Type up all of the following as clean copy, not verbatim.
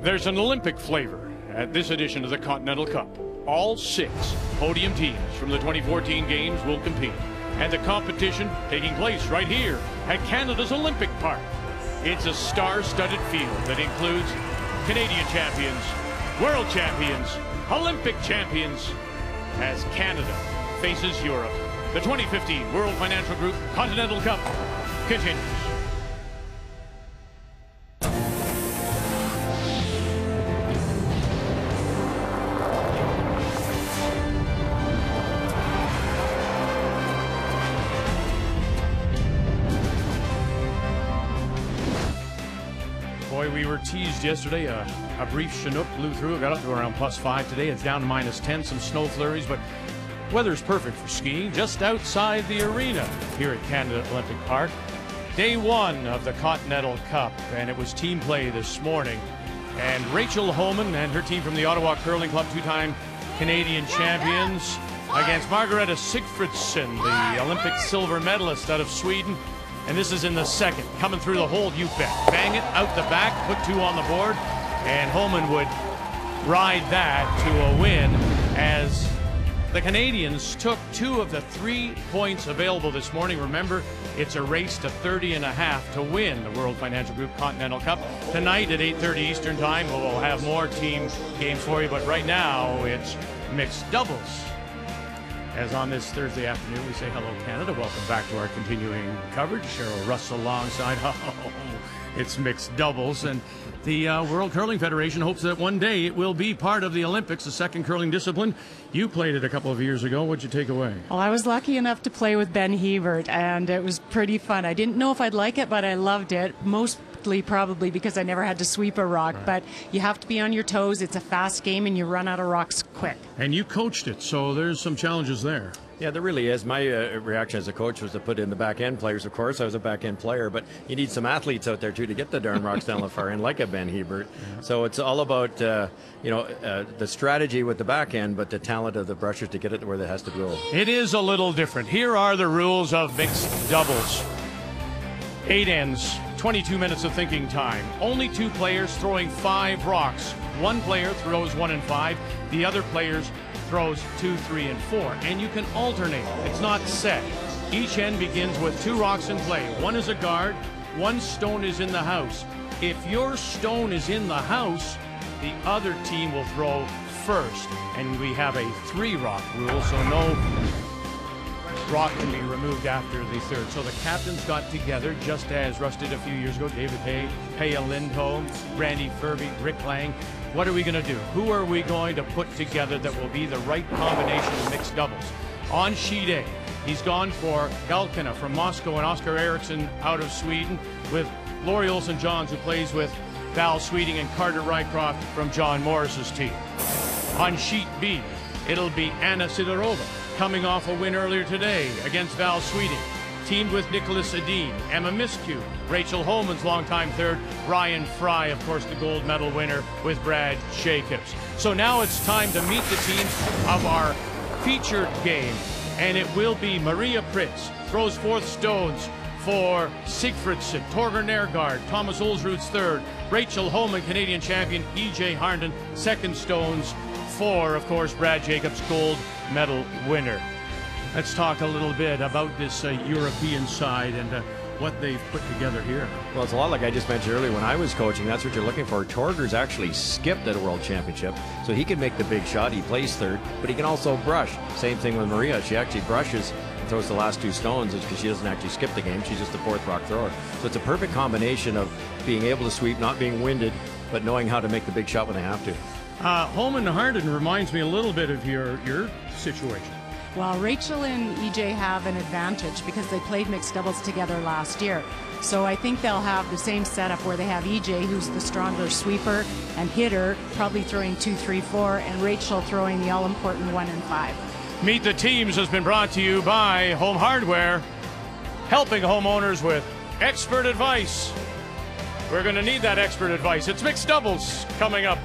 There's an Olympic flavor at this edition of the Continental Cup. All 6 podium teams from the 2014 Games will compete. And the competition taking place right here at Canada's Olympic Park. It's a star-studded field that includes Canadian champions, world champions, Olympic champions, as Canada faces Europe. The 2015 World Financial Group Continental Cup continues. Boy, we were teased yesterday. A brief Chinook blew through. It got up to around +5 today. It's down to -10. Some snow flurries, but weather's perfect for skiing just outside the arena here at Canada Olympic Park. Day 1 of the Continental Cup, and it was team play this morning. And Rachel Homan and her team from the Ottawa Curling Club, 2-time Canadian champions, against Margareta Sigfridsson, the Olympic silver medalist out of Sweden. And this is in the second. Coming through the hole, you bet. Bang it out the back, put 2 on the board, and Homan would ride that to a win as the Canadians took 2 of the 3 points available this morning. Remember, it's a race to 30.5 to win the World Financial Group Continental Cup. Tonight at 8:30 Eastern Time, we'll have more team games for you, but right now it's mixed doubles. As on this Thursday afternoon, we say hello, Canada. Welcome back to our continuing coverage. Cheryl Russell alongside. Oh, it's mixed doubles. And the World Curling Federation hopes that one day it will be part of the Olympics, the second curling discipline. You played it a couple of years ago. What'd you take away? Well, I was lucky enough to play with Ben Hebert, and it was pretty fun. I didn't know if I'd like it, but I loved it. Mostly probably because I never had to sweep a rock, right. But you have to be on your toes. It's a fast game, and you run out of rocks quick. And you coached it, so there's some challenges there. Yeah, there really is. My reaction as a coach was to put in the back-end players. Of course, I was a back-end player, but you need some athletes out there, too, to get the darn rocks down the far end, like a Ben Hebert. Yeah. So it's all about, the strategy with the back end, but the talent of the brushers to get it where it has to go. It is a little different. Here are the rules of mixed doubles. 8 ends, 22 minutes of thinking time. Only 2 players throwing 5 rocks. 1 player throws 1 and 5. The other players throws 2, 3, and 4, and you can alternate. It's not set. Each end begins with 2 rocks in play. 1 is a guard, 1 stone is in the house. If your stone is in the house, the other team will throw first, and we have a 3-rock rule, so no rock can be removed after the 3rd. So the captains got together, just as Russ did a few years ago. David Hay, Paya Lindholm, Randy Furby, Rick Lang. What are we going to do? Who are we going to put together that will be the right combination of mixed doubles? On sheet A, he's gone for Galkina from Moscow and Oscar Eriksson out of Sweden, with Laurie Olsen-Johns, who plays with Val Sweeting, and Carter Rycroft from John Morris's team. On sheet B, it'll be Anna Sidorova, coming off a win earlier today against Val Sweeting, teamed with Nicholas Edin, Emma Miskew, Rachel Homan's longtime 3rd, Ryan Fry, of course, the gold medal winner with Brad Jacobs. So now it's time to meet the teams of our featured game, and it will be Maria Prytz, throws 4th stones for Sigfridsson, Torger Nergaard, Thomas Olsrud's 3rd, Rachel Homan, Canadian champion, E.J. Harnden, 2nd stones for, of course, Brad Jacobs, gold medal winner. Let's talk a little bit about this European side and what they've put together here. Well, it's a lot like I just mentioned earlier when I was coaching. That's what you're looking for. Torger's actually skipped at a World Championship, so he can make the big shot. He plays 3rd, but he can also brush. Same thing with Maria. She actually brushes and throws the last 2 stones because she doesn't actually skip the game. She's just a 4th rock thrower. So it's a perfect combination of being able to sweep, not being winded, but knowing how to make the big shot when they have to. Homan Harnden reminds me a little bit of your situation. Well, Rachel and EJ have an advantage because they played mixed doubles together last year. So I think they'll have the same setup where they have EJ, who's the stronger sweeper and hitter, probably throwing 2, 3, 4, and Rachel throwing the all-important 1 and 5. Meet the Teams has been brought to you by Home Hardware, helping homeowners with expert advice. We're going to need that expert advice. It's mixed doubles coming up.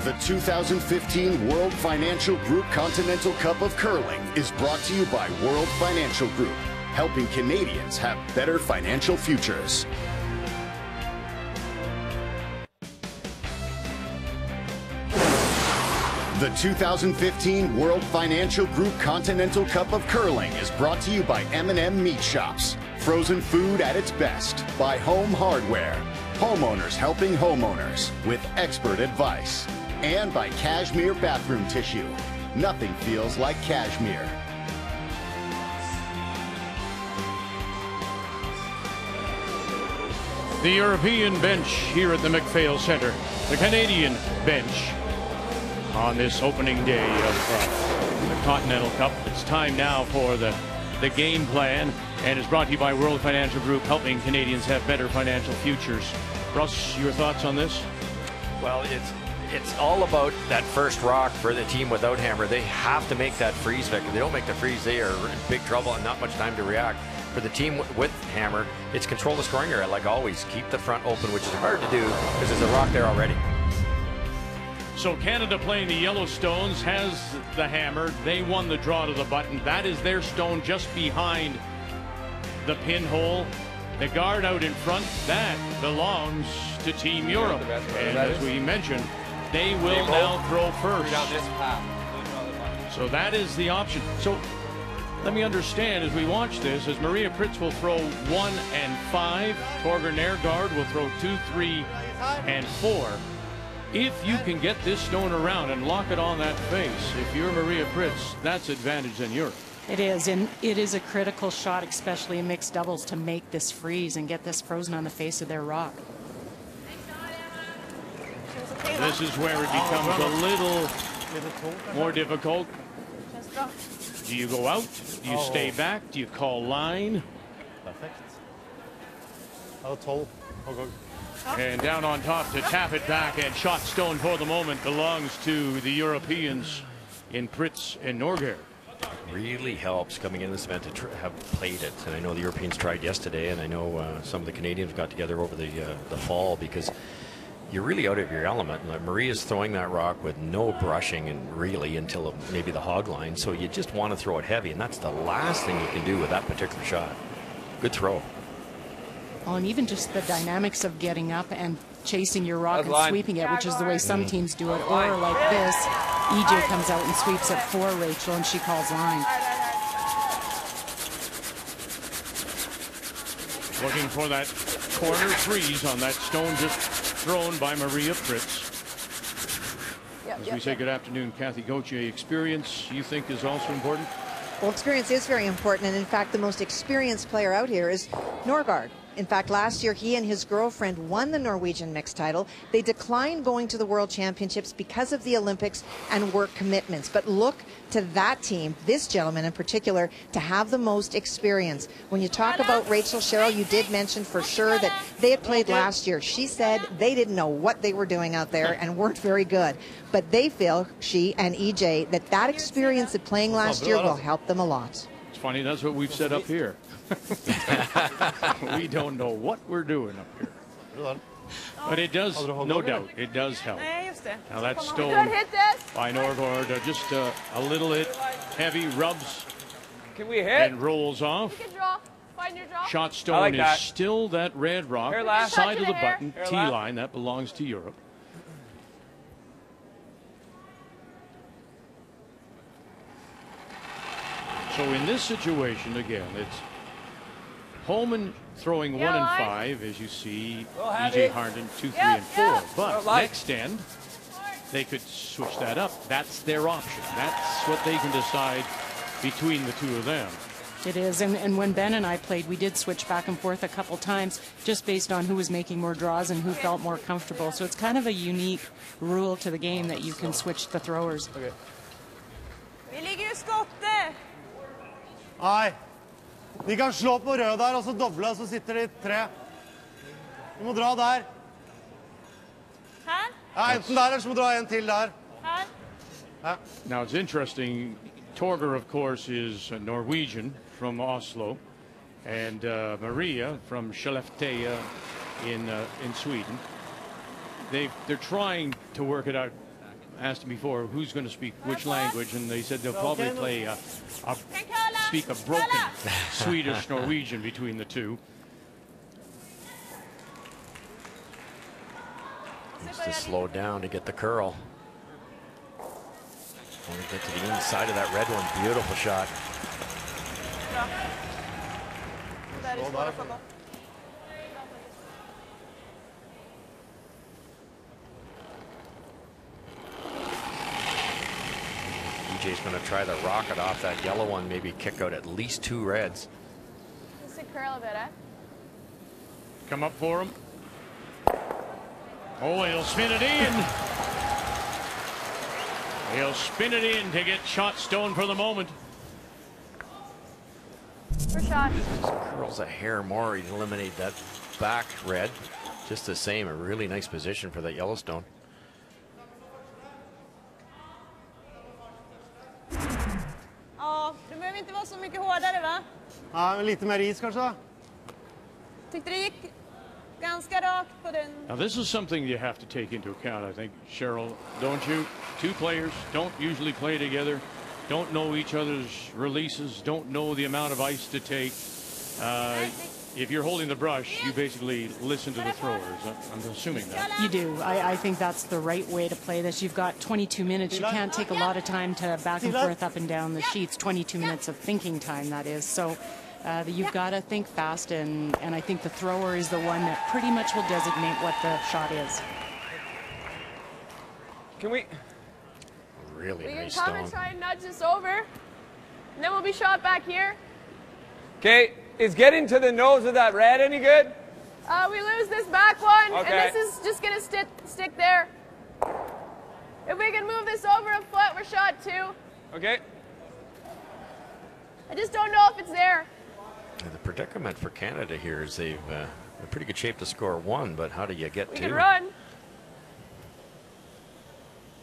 The 2015 World Financial Group Continental Cup of Curling is brought to you by World Financial Group. helping Canadians have better financial futures. The 2015 World Financial Group Continental Cup of Curling is brought to you by M&M Meat Shops. Frozen food at its best by Home Hardware. Homeowners helping homeowners with expert advice. And by Cashmere Bathroom Tissue. Nothing feels like cashmere. The European bench here at the MacPhail Centre. The Canadian bench on this opening day of the Continental Cup. It's time now for the game plan, and it's brought to you by World Financial Group, helping Canadians have better financial futures. Russ, your thoughts on this? Well, it's all about that first rock for the team without hammer. They have to make that freeze, Vic. If they don't make the freeze, they are in big trouble and not much time to react. For the team with hammer, it's control the scoring area, like always. Keep the front open, which is hard to do because there's a rock there already. So Canada playing the Yellowstones has the hammer. They won the draw to the button. That is their stone just behind the pinhole. The guard out in front, that belongs to Team Europe. And as we mentioned, they will now throw first. So that is the option. So let me understand as we watch this, as Maria Prytz will throw 1 and 5, Torger Nergaard will throw 2, 3, and 4. If you can get this stone around and lock it on that face, if you're Maria Prytz, that's advantage in Europe. It is, and it is a critical shot, especially in mixed doubles, to make this freeze and get this frozen on the face of their rock. This is where it becomes a little more difficult. Do you go out? Do you stay back? Do you call line? And down on top to tap it back, and shot stone for the moment belongs to the Europeans in Prytz and Nergaard. Really helps coming in this event to have played it, and I know the Europeans tried yesterday, and I know some of the Canadians got together over the fall, because you're really out of your element. Like Maria's throwing that rock with no brushing and really until maybe the hog line, so you just want to throw it heavy, and that's the last thing you can do with that particular shot. Good throw. Oh, and even just the dynamics of getting up and chasing your rock and sweeping it, which is the way some teams do it, or like this, EJ comes out and sweeps it for Rachel and she calls line. Looking for that corner freeze on that stone just thrown by Maria Prytz. As we say good afternoon, Kathy Gauthier, experience you think is also important? Well, experience is very important, and in fact the most experienced player out here is Nergaard. In fact, last year he and his girlfriend won the Norwegian mixed title. They declined going to the World Championships because of the Olympics and work commitments. But look to that team, this gentleman in particular, to have the most experience. When you talk about Rachel Sherrill, you did mention for sure that they had played last year. She said they didn't know what they were doing out there and weren't very good. But they feel, she and EJ, that experience of playing last year will help them a lot. It's funny, that's what we've said up here. We don't know what we're doing up here. But it does, no doubt, it does help. Now that stone by Nergaard, just a little bit heavy, rubs and rolls off. Shot stone is still that red rock, side of the button, T-line, that belongs to Europe. So in this situation, again, it's Homan throwing 1 and 5, as you see. EJ Harnden 2, 3, and 4. But next end, they could switch that up. That's their option. That's what they can decide between the two of them. It is, and when Ben and I played, we did switch back and forth a couple times just based on who was making more draws and who felt more comfortable. So it's kind of a unique rule to the game that you can switch the throwers. Okay. Nei, de kan slå på rød der, og så doble, så sitter de 3. Du må dra der. Her? Ja, enten der, eller så må du dra en til der. Her? Ja. Now it's interesting, Torger, of course, is Norwegian from Oslo, and Maria from Skellefteå in Sweden. They're trying to work it out. Asked him before who's going to speak which language, and they said they'll probably play a speak, a broken Swedish-Norwegian between the two. Needs to slow down to get the curl. Only get to the inside of that red one. Beautiful shot. EJ's going to try the rocket off that yellow one, maybe kick out at least 2 reds. Just a curl a bit, eh? Come up for him. Oh, he'll spin it in. He'll spin it in to get shot stone for the moment. For shot. Curls a hair more, he'd eliminate that back red. Just the same, a really nice position for that Yellowstone. Ja, du behöver inte vara så mycket hårdare, va? Ja, men lite mer is kanske. Tyckte det gick ganska rakt på den. Now this is something you have to take into account, I think, Cheryl, don't you? 2 players don't usually play together, don't know each other's releases, don't know the amount of ice to take. If you're holding the brush, you basically listen to the throwers. I'm assuming that. You do. I think that's the right way to play this. You've got 22 minutes. You can't take a lot of time to back and forth up and down the sheets. 22 minutes of thinking time, that is. So you've got to think fast, and I think the thrower is the one that pretty much will designate what the shot is. Can we? Really We can nice come and stone. try and nudge this over. And then we'll be shot back here. Okay, is getting to the nose of that red any good? We lose this back one, Okay. and this is just gonna stick there. If we can move this over a foot, we're shot 2. Okay. I just don't know if it's there. The predicament for Canada here is they've in pretty good shape to score 1, but how do you get We 2? can run.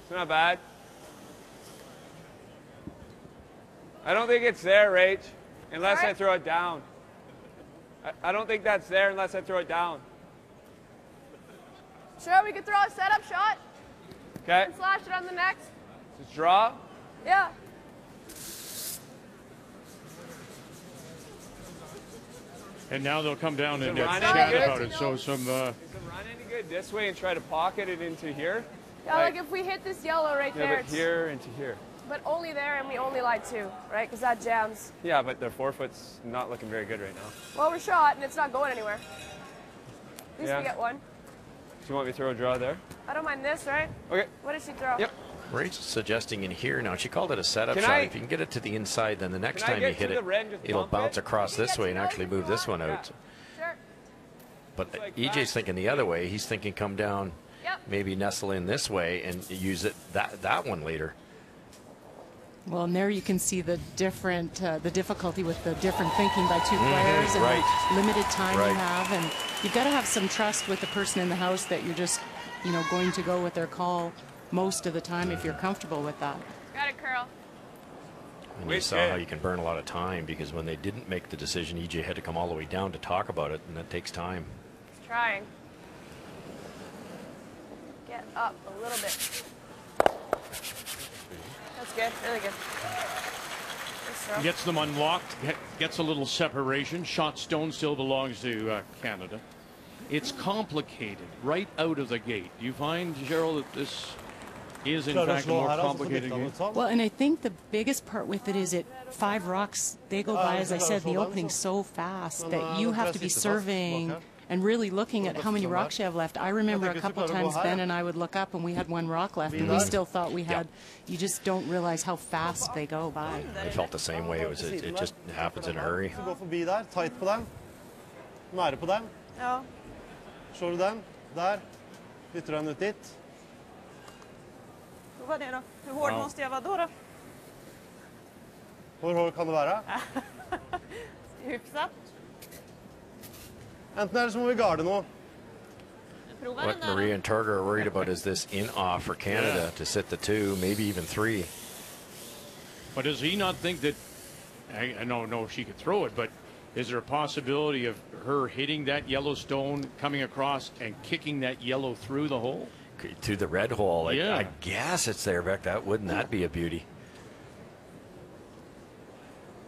It's not bad. I don't think it's there, Rach, unless I Alright. throw it down. I don't think that's there unless I throw it down. Sure, we could throw a setup shot Okay, and slash it on the next. just draw. Yeah. And now they'll come down and Is it running chat good? about it. So some Is it run any good this way and try to pocket it into here? Yeah, like if we hit this yellow right Yeah, there, but here into here. but only there, and we only lie 2, right? Because that jams. Yeah, but their forefoot's not looking very good right now. Well, we're shot, and it's not going anywhere. At least Yeah. we get 1. Do you want me to throw a draw there? I don't mind this, right? Okay. What did she throw? Yep. Rachel's suggesting in here now. She called it a setup Can shot. I- If you can get it to the inside, then the next Can I time you get hit to it, the red and just it'll bump bounce it? across Can you this get way to and those actually if you move this want? one out. Sure. But like EJ's thinking the other way. He's thinking come down, Yep. maybe nestle in this way and use it that one later. Well, and there you can see the different, the difficulty with the different thinking by 2 players and right. the limited time Right. you have, and you've got to have some trust with the person in the house that you're just, going to go with their call most of the time if you're comfortable with that. Got it, curl. And you Wait, saw yeah. how you can burn a lot of time because when they didn't make the decision, EJ had to come all the way down to talk about it, and that takes time. Trying. Get up a little bit. That's good. Really good. Nice throw. gets them unlocked, gets a little separation. Shot stone still belongs to Canada. It's complicated right out of the gate. Do you find, Cheryl, that this is in Klarer å fact a slå more her, altså, så complicated bytter han game? ut sånn. Well, and I think the biggest part with it is 5 rocks, they go by, as I said, the opening so fast that you have to be serving and really looking at how many rocks you have left. I remember a couple of times Ben and I would look up and we had 1 rock left and we still thought we had, you just don't realize how fast they go by. I felt the same way. It just happens in a hurry. Så gå forbi der, tight på den. Nære på den. Ja. Slår du den, der. Bytter den ut dit. Hur var det då? Hur hård måste jag vara då? Hvor hård kan det være? Hyfsat. Enten eller så må vi garde noe. Prova What den där. Maria and Torger are worried about is this in-off for Canada to sit the 2, maybe even 3. But does he not think that, I don't know if she could throw it, but is there a possibility of her hitting that yellow stone, coming across and kicking that yellow through the hole? Through the red hole. Yeah. I guess it's there, Beck. Wouldn't that be a beauty?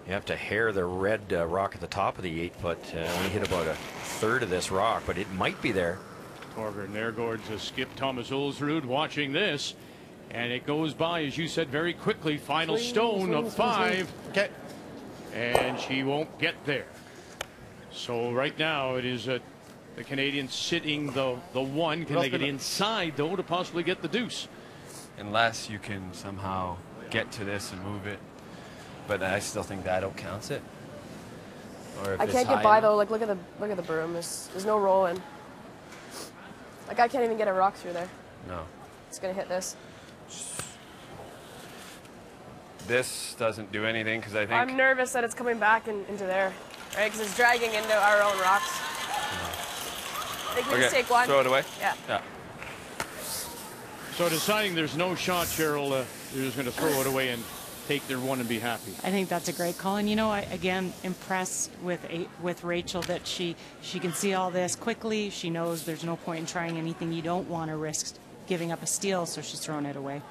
You have to hair the red rock at the top of the 8 foot. Only hit about a third of this rock, but it might be there. Torger, Nergaard's skip. Thomas Ulsrud watching this. And it goes by, as you said, very quickly. Final stone of 5. Okay. And she won't get there. So right now it is the Canadian sitting the 1. Can they get inside, though, to possibly get the deuce? Unless you can somehow get to this and move it. But I still think that counts it. Or if I it's can't get high by enough. though. Like look at the broom. There's no rolling. Like I can't even get a rock through there. No. It's gonna hit this. This doesn't do anything because I think. I'm nervous that it's coming back into there, right? Because it's dragging into our own rocks. I think we just take one. Throw it away? Yeah. Yeah. So deciding there's no shot, Cheryl, you're just going to throw it away and take their 1 and be happy. I think that's a great call. And, you know, I, again, impressed with Rachel that she can see all this quickly. She knows there's no point in trying anything. You don't want to risk giving up a steal, so she's throwing it away.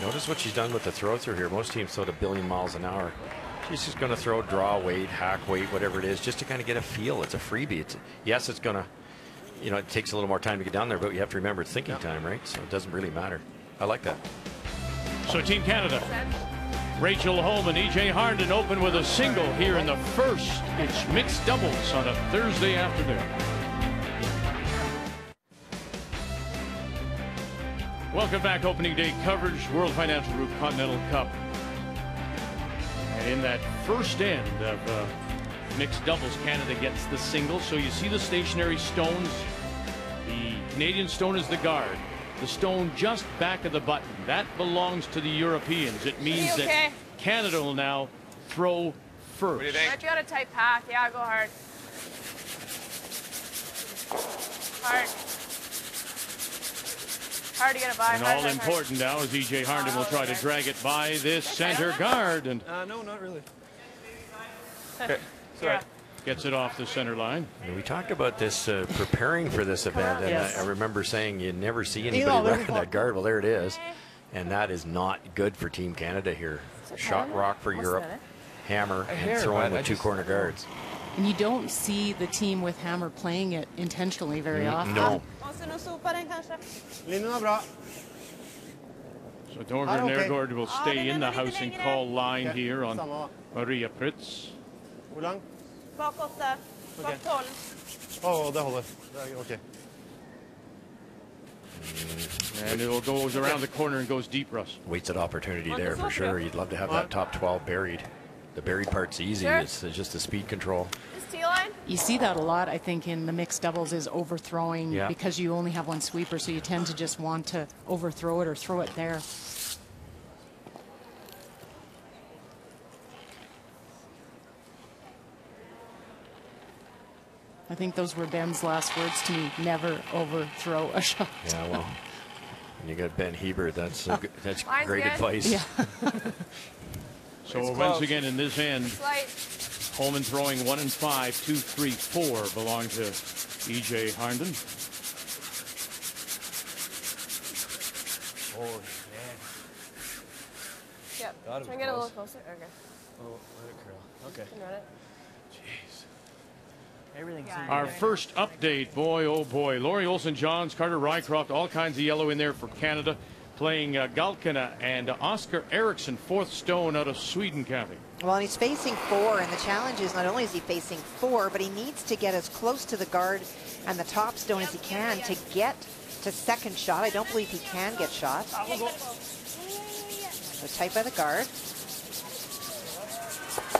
Notice what she's done with the throw through here. Most teams throw at 1 billion miles an hour. She's just going to throw draw weight, hack weight, whatever it is, just to kind of get a feel. It's a freebie. Yes, it's going to, you know, it takes a little more time to get down there, but you have to remember it's thinking time, right? So it doesn't really matter. I like that. So Team Canada, Rachel Homan, EJ Harnden open with a single here in the first. It's mixed doubles on a Thursday afternoon. Welcome back. Opening day coverage, World Financial Group Continental Cup. And in that first end of mixed doubles, Canada gets the single. So you see the stationary stones. The Canadian stone is the guard. The stone just back of the button. That belongs to the Europeans. It means that Canada will now throw first. What do you think? But you got a tight path. Yeah, go hard. Hard. Hard to get it by. And all important now is EJ Harnden will try to drag it by this center guard and No, not really. Okay. Yeah. gets it off the center line. And we talked about this preparing for this event, and Yes. I remember saying you never see anybody wrecking that guard. Well, there it is. And that is not good for Team Canada here. Shot rock for Europe, hammer, and throwing with 2 corner guards. And you don't see the team with hammer playing it intentionally very often. No. Linjen er bra. So Torger Nergaard will stay in the housing call line here on Maria Prytz. Hvor lang? Bak 8. Bak 12. Å, det holder. Det er ok. And it goes around the corner and goes deep, Russ. Wasted opportunity there for sure. You'd love to have that top 12 buried. The buried part's easy. It's just the speed control. T-line? You see that a lot, I think, in the mixed doubles is overthrowing because you only have 1 sweeper, so you tend to just want to overthrow it or throw it there. I think those were Ben's last words to me. Never overthrow a shot. Yeah, well, when you got Ben Hebert, that's Mine's great good. advice. Yeah. So once again in this end, Slight. Homan throwing 1 and 5, 2, 3, 4 belong to EJ Harnden. Oh, man. Yep. Try and get a little closer. Okay. Oh, let it curl. Okay. Can run it. Everything's Our first update, boy, oh boy. Laurie Olsen-Johns, Carter Rycroft, all kinds of yellow in there for Canada. Playing Galkina and Oscar Eriksson, 4th stone out of Sweden County. Well, and he's facing 4, and the challenge is not only is he facing 4, but he needs to get as close to the guard and the top stone as he can to get to second shot. I don't believe he can get shot. So tight by the guard.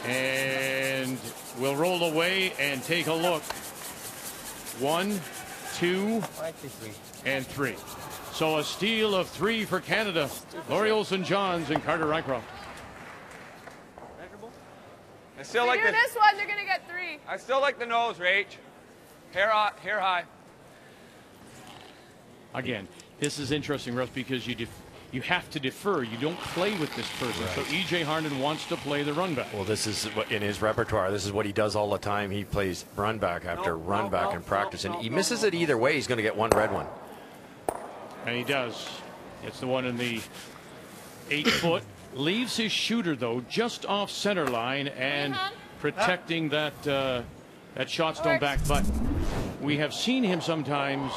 And we'll roll away and take a look. 1, 2, and 3. So a steal of 3 for Canada. Laurie Olsen-Johns and Carter Rycroft. I still If like they do the. this one, they're gonna get 3. I still like the nose, Rach. Hair high. Again, this is interesting, Russ, because you have to defer. You don't play with this person. Right. So E.J. Harnden wants to play the run back. Well, this is in his repertoire. This is what he does all the time. He plays run back after run back in practice, and he misses it either way. He's going to get one red one. And he does. It's the one in the 8-foot. Leaves his shooter, though, just off center line and protecting that shot stone back. But we have seen him sometimes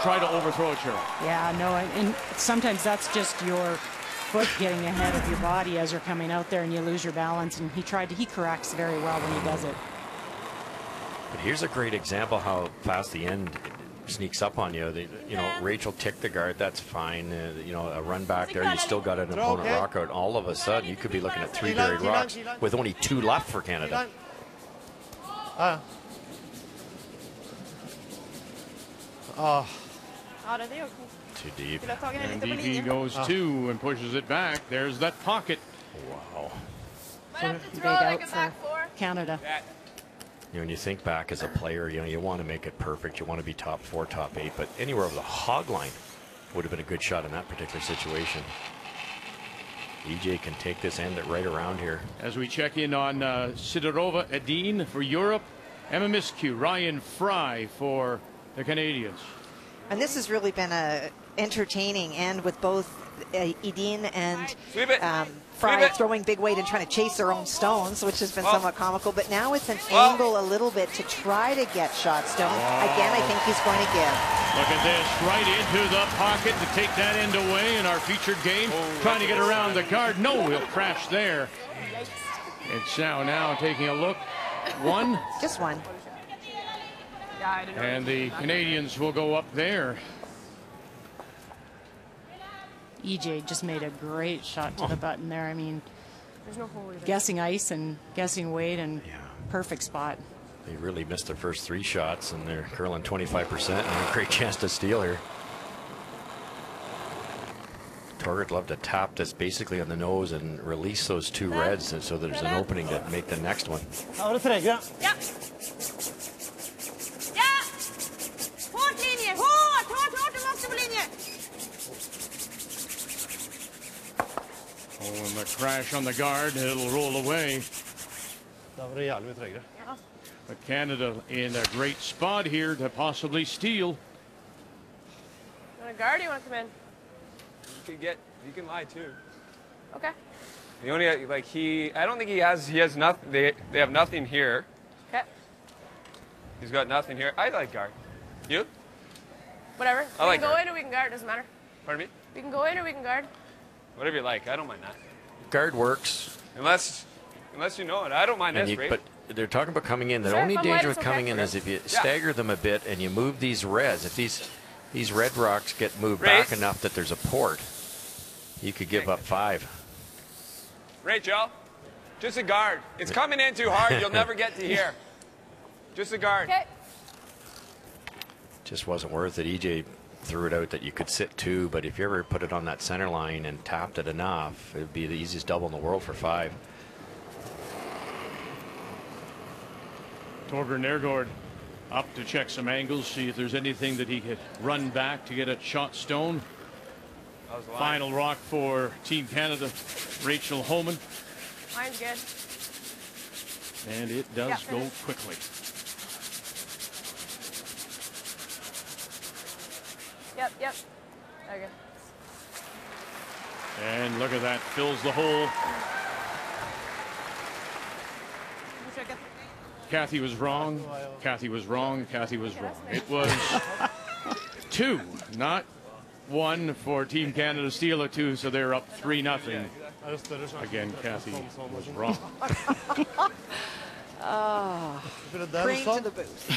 try to overthrow a chair. Yeah, no, and sometimes that's just your foot getting ahead of your body as you're coming out there and you lose your balance. And he corrects very well when he does it. But here's a great example how fast the end sneaks up on you. Rachel ticked the guard, that's fine. A run back there, you still got an opponent rock out. All of a sudden, you could be looking at 3 buried rocks with only 2 left for Canada. Too deep. And DP goes 2 and pushes it back. There's that pocket. Wow. Big out for Canada. When you think back as a player, you want to make it perfect. You want to be top 4, top 8, but anywhere over the hog line would have been a good shot in that particular situation. EJ can take this, end it right around here. As we check in on Sidorova Edin for Europe, Emma Miskew, Ryan Fry for the Canadians. And this has really been a entertaining end with both Edin and Fry throwing big weight and trying to chase their own stones, which has been somewhat comical. But now it's an angle a little bit to try to get shot stone. Again, I think he's going to give. Look at this, right into the pocket to take that end away in our featured game. Trying to get around the guard. No, he'll crash there. It's now taking a look. 1. Just 1. And the Canadians will go up there. EJ just made a great shot to the button there. I mean, guessing ice and guessing weight and perfect spot. They really missed their first 3 shots, and they're curling 25%. And a great chance to steal here. Torger would love to tap this basically on the nose and release those 2 reds, and so there's an opening to make the next one. Oh, and the crash on the guard, it'll roll away. But Canada in a great spot here to possibly steal. You want to guard or you want to come in? You can lie too. Okay. The only I don't think he has nothing. They have nothing here. Okay. He's got nothing here. I like guard. You? Whatever. I We like can go guard. in or we can guard. Doesn't matter. Pardon me? We can go in or we can guard. Whatever you like. I don't mind that. Guard works. Unless you know it. I don't mind this, right? But they're talking about coming in. The Sure, only if I'm danger right, with it's coming okay. in is if you stagger them a bit and you move these reds. If these red rocks get moved back enough that there's a port, you could give up 5. Rachel, just a guard. It's coming in too hard. You'll never get to here. Just a guard. Okay. Just wasn't worth it. EJ threw it out that you could sit 2, but if you ever put it on that center line and tapped it enough, it would be the easiest double in the world for 5. Torger Nergaard up to check some angles, see if there's anything that he could run back to get a shot stone. Final rock for Team Canada, Rachel Homan. Mine's good. And it does go quickly. Yep. Okay. And look at that, fills the hole. Kathy was wrong. Kathy was wrong. Kathy was wrong. It was 2, not 1 for Team Canada. Steal a 2, so they're up 3-0. Again, Kathy was wrong. Bring to the booth.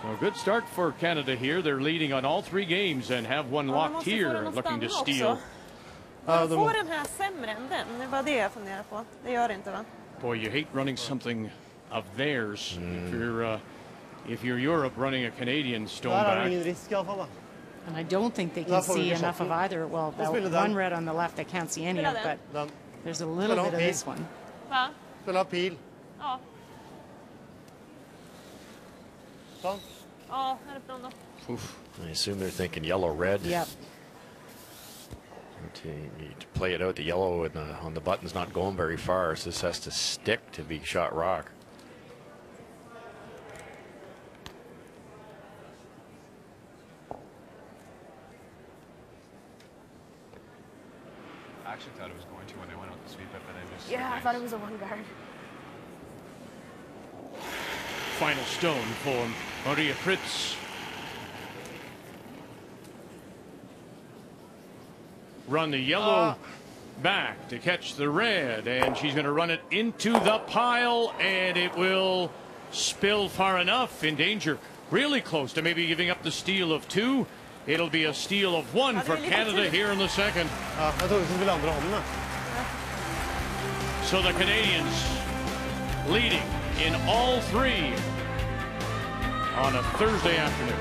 So a good start for Canada here. They're leading on all 3 games and have one locked here, looking to steal. Får den här sämre än den? Det var det jag funderade på. Det gör det inte, va? Boy, you hate running something of theirs if you're Europe running a Canadian stone back. And I don't think they can see enough of either. Well, that one red on the left, I can't see any of, but there's a little bit of this one. Va? Spela pil. Ja. Sånn. Ja, härifrån då. I assume they're thinking yellow-red. Yep. To play it out, the yellow on the button's not going very far, so this has to stick to be shot rock. I actually thought it was going to when they went out the sweep it, but then just. Yeah, I thought it was a one guard. Final stone for Maria Prytz. Run the yellow back to catch the red, and she's going to run it into the pile, and it will spill far enough, in danger, really close to maybe giving up the steal of 2. It'll be a steal of 1 for Canada here in the second. So the Canadians leading in all 3 on a Thursday afternoon.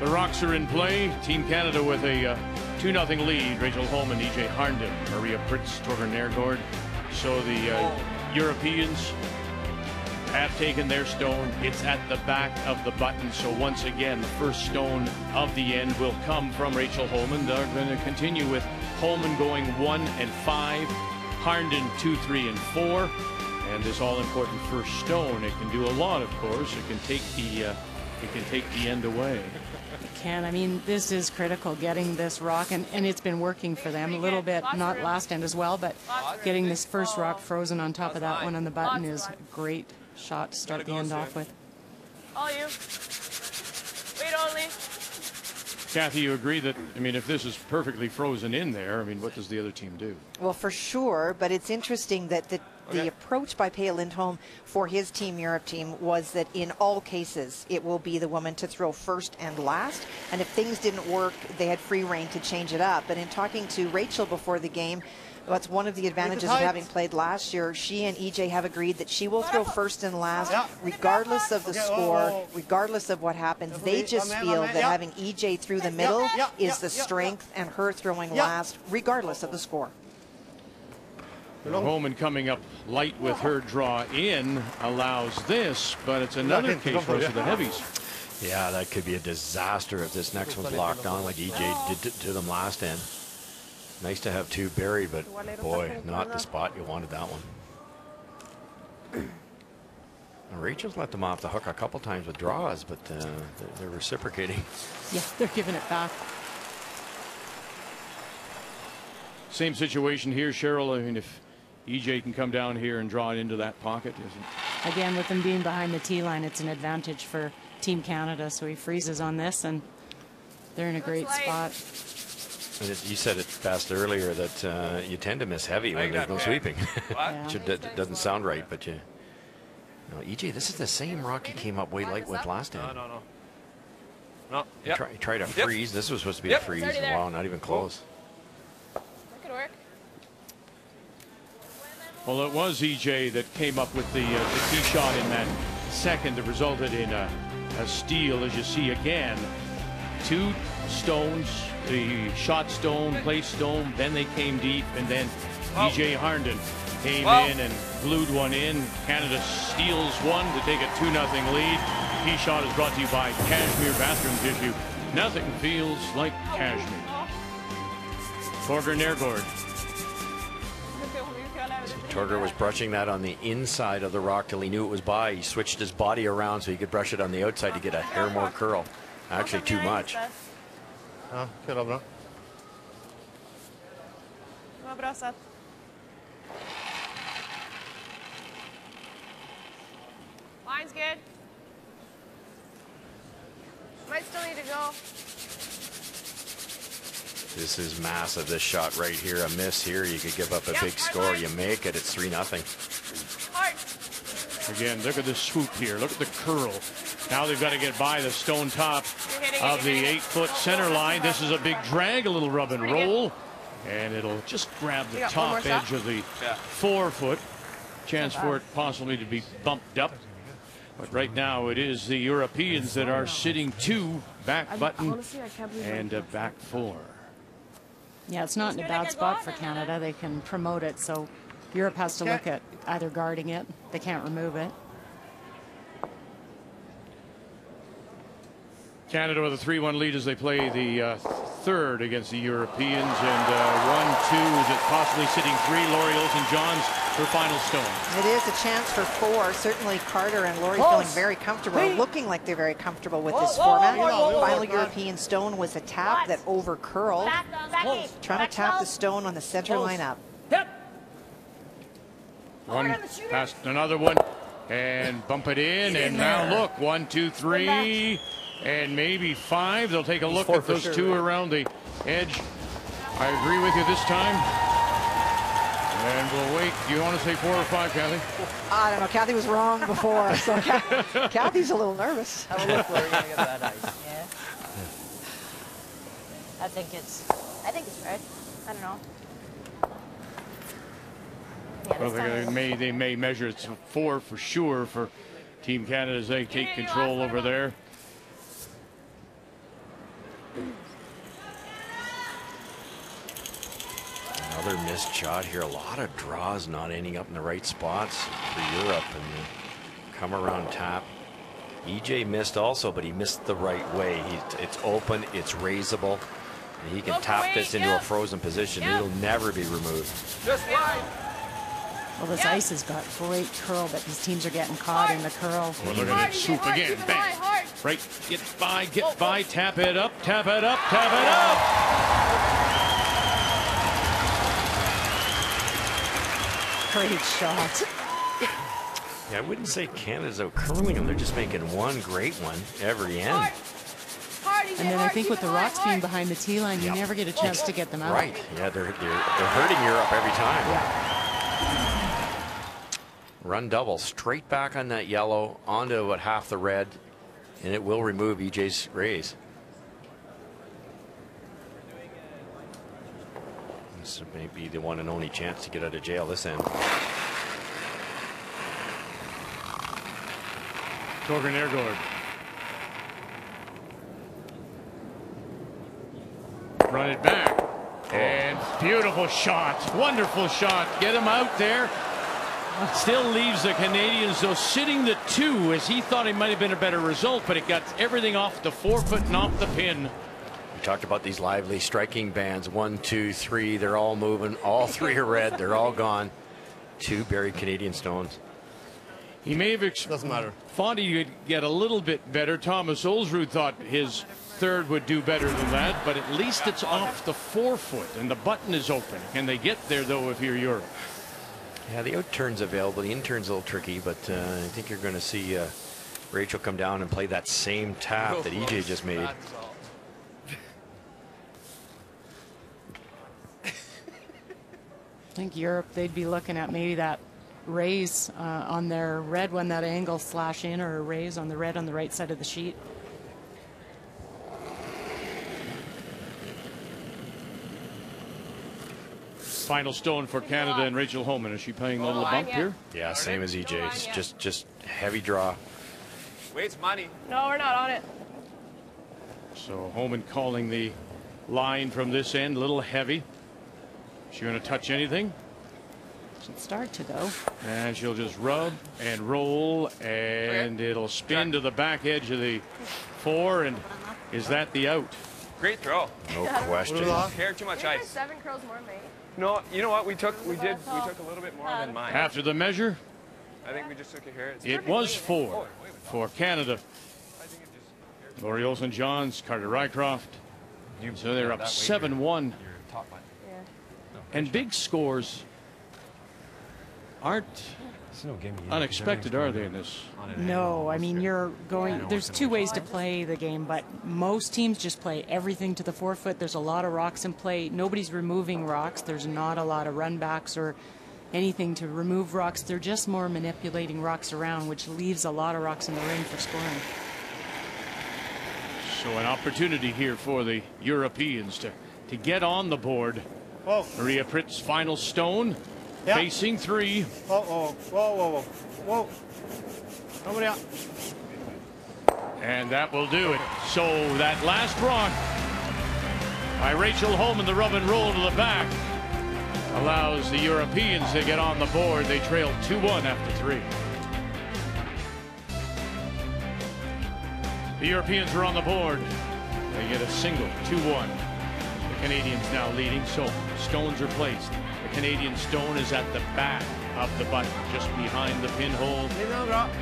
The Rocks are in play. Team Canada with a 2-0 lead. Rachel Homan, EJ Harnden, Maria Prytz, Torger Nergaard. So the Europeans have taken their stone. It's at the back of the button. So once again, the first stone of the end will come from Rachel Homan. They're going to continue with Homan going 1 and 5, Harnden 2, 3, and 4. And this all-important first stone, it can do a lot, of course. It can take the end away. It can. I mean, this is critical, getting this rock, and it's been working for them a little bit, not last end as well, but getting this first rock frozen on top of that one on the button is a great shot to start the end off with. All you. Wait only. Kathy, you agree that, I mean, if this is perfectly frozen in there, I mean, what does the other team do? Well, for sure, but it's interesting that the approach by Pia Lindholm for his Team Europe team was that in all cases it will be the woman to throw first and last, and if things didn't work they had free reign to change it up. But in talking to Rachel before the game, that's one of the advantages of having played last year. She and EJ have agreed that she will throw first and last regardless of the score, regardless of what happens. They just feel that having EJ through the middle is the strength, and her throwing last regardless of the score. Homan coming up light with her draw in allows this, but it's another case for us of the heavies. Yeah, that could be a disaster if this next one's locked on like EJ did to them last end. Nice to have 2 buried, but boy, not the spot you wanted that one. Rachel's let them off the hook a couple times with draws, but they're reciprocating. Yeah, they're giving it back. Same situation here, Cheryl. I mean, if EJ can come down here and draw it into that pocket. Again, with them being behind the tee line, it's an advantage for Team Canada. So he freezes on this, and they're in a great spot. You said it best earlier that you tend to miss heavy when there's no sweeping. It doesn't sound right, but you know, EJ, this is the same rock he came up way light with last time. No. Try to freeze. This was supposed to be a freeze. Wow, not even close. That could work. Well, it was EJ that came up with the tee shot in that second that resulted in a steal, as you see again. 2 stones, the shot stone, place stone, then they came deep, and then EJ Harnden came in and glued one in. Canada steals one to take a 2-0 lead. Tee shot is brought to you by Cashmere Bathroom Tissue. Nothing feels like cashmere. Torger Nergaard. Torger was brushing that on the inside of the rock till he knew it was by. He switched his body around so he could brush it on the outside to get a hair more curl. Actually, too much. Ja, kul, bra. Det var bra satt. Line's good. Might still need to go. This is massive, this shot right here. A miss here, you could give up a big score. You make it, it's 3-0. Hard. Again, look at the swoop here. Look at the curl. Now they've got to get by the stone top of the 8-foot center line. This is a big drag, a little rub and roll. And it'll just grab the top edge of the 4-foot. Chance for it possibly to be bumped up. But right now it is the Europeans that are sitting 2, back button and back 4. Yeah, it's not in a bad spot for Canada. They can promote it, so Europe has to look at either guarding it. They can't remove it. Canada with a 3-1 lead as they play the third against the Europeans. And 1-2 is it possibly sitting 3. Laurie Olsen-Johns for final stone. It is a chance for 4. Certainly Carter and Laurie feeling very comfortable, looking like they're very comfortable with this format. Final European stone was a tap that over curled. Trying to tap the stone on the center lineup. One past another one and bump it in. And now look, 1, 2, 3. And maybe 5. They'll take a look at those 2 around the edge. I agree with you this time. And we'll wait. Do you want to say 4 or 5, Kathy? I don't know. Kathy was wrong before, so Kathy's a little nervous. Have a look where you're going to get that ice. Yeah. I think it's red. I don't know. Yeah, well, they may measure it to 4 for sure for Team Canada as they take control over there. Another missed shot here. A lot of draws not ending up in the right spots for Europe, and come around tap. EJ missed also, but he missed the right way. It's open, it's raisable, and he can tap this into a frozen position. It'll never be removed. Just wide. Well, this ice has got great curl, but these teams are getting caught in the curl. Well, look at it swoop again. Bang. Right. Get by. Tap it up. Tap it up. Tap it up. Great shot. Yeah, I wouldn't say Canada's out curling them. They're just making one great one every end. And then I think with the rocks being behind the tee line, you never get a chance to get them out. Right. Yeah, they're hurting Europe every time. Yeah. Run double straight back on that yellow onto about half the red, and it will remove EJ's raise. This may be the one and only chance to get out of jail this end. Torger Nergaard. Run it back. And beautiful shot. Wonderful shot. Get him out there. Still leaves the Canadians, though, sitting the 2 as he thought it might have been a better result, but it got everything off the 4-foot and off the pin. We talked about these lively striking bands. 1, 2, 3. They're all moving. All 3 are red. They're all gone. 2 buried Canadian stones. He may have thought he would get a little bit better. Thomas Olsrud thought his 3rd would do better than that, but at least it's off the 4-foot and the button is open. Can they get there, though, if you're Europe? Yeah, the out turn's available. The in turn's a little tricky, but I think you're going to see Rachel come down and play that same tap that EJ just made. I think Europe, they'd be looking at maybe that raise on their red one, that angle slash in, or a raise on the red on the right side of the sheet. Final stone for Canada and Rachel Homan. Is she playing a little bump here? Yeah, same as EJ. It's just heavy draw. Wait's money. No, we're not on it. So Homan calling the line from this end, a little heavy. Is she going to touch anything? Should start to, though. And she'll just rub and roll, and it'll spin to the back edge of the 4. And is that the out? Great throw. No question. Care too much ice. 7 curls more, mate. No, you know what? We took a little bit more than mine. After the measure, I think we just took it here. it was 4 for Canada. Laurie Olsen-Johns, Carter Rycroft. So they're up 7-1. And big scores aren't unexpected, are they, in this? No, I mean, you're going, there's 2 ways to play the game, but most teams just play everything to the 4-foot. There's a lot of rocks in play. Nobody's removing rocks. There's not a lot of runbacks or anything to remove rocks. They're just more manipulating rocks around, which leaves a lot of rocks in the ring for scoring. So an opportunity here for the Europeans to get on the board. Maria Prytz, final stone. Yeah. Facing 3. Whoa. Nobody out. And that will do it. So that last rock by Rachel Homan, the rub and roll to the back. allows the Europeans to get on the board. They trail 2-1 after 3. The Europeans are on the board. They get a single, 2-1. The Canadians now leading, so stones are placed. The Canadian stone is at the back of the button, just behind the pinhole.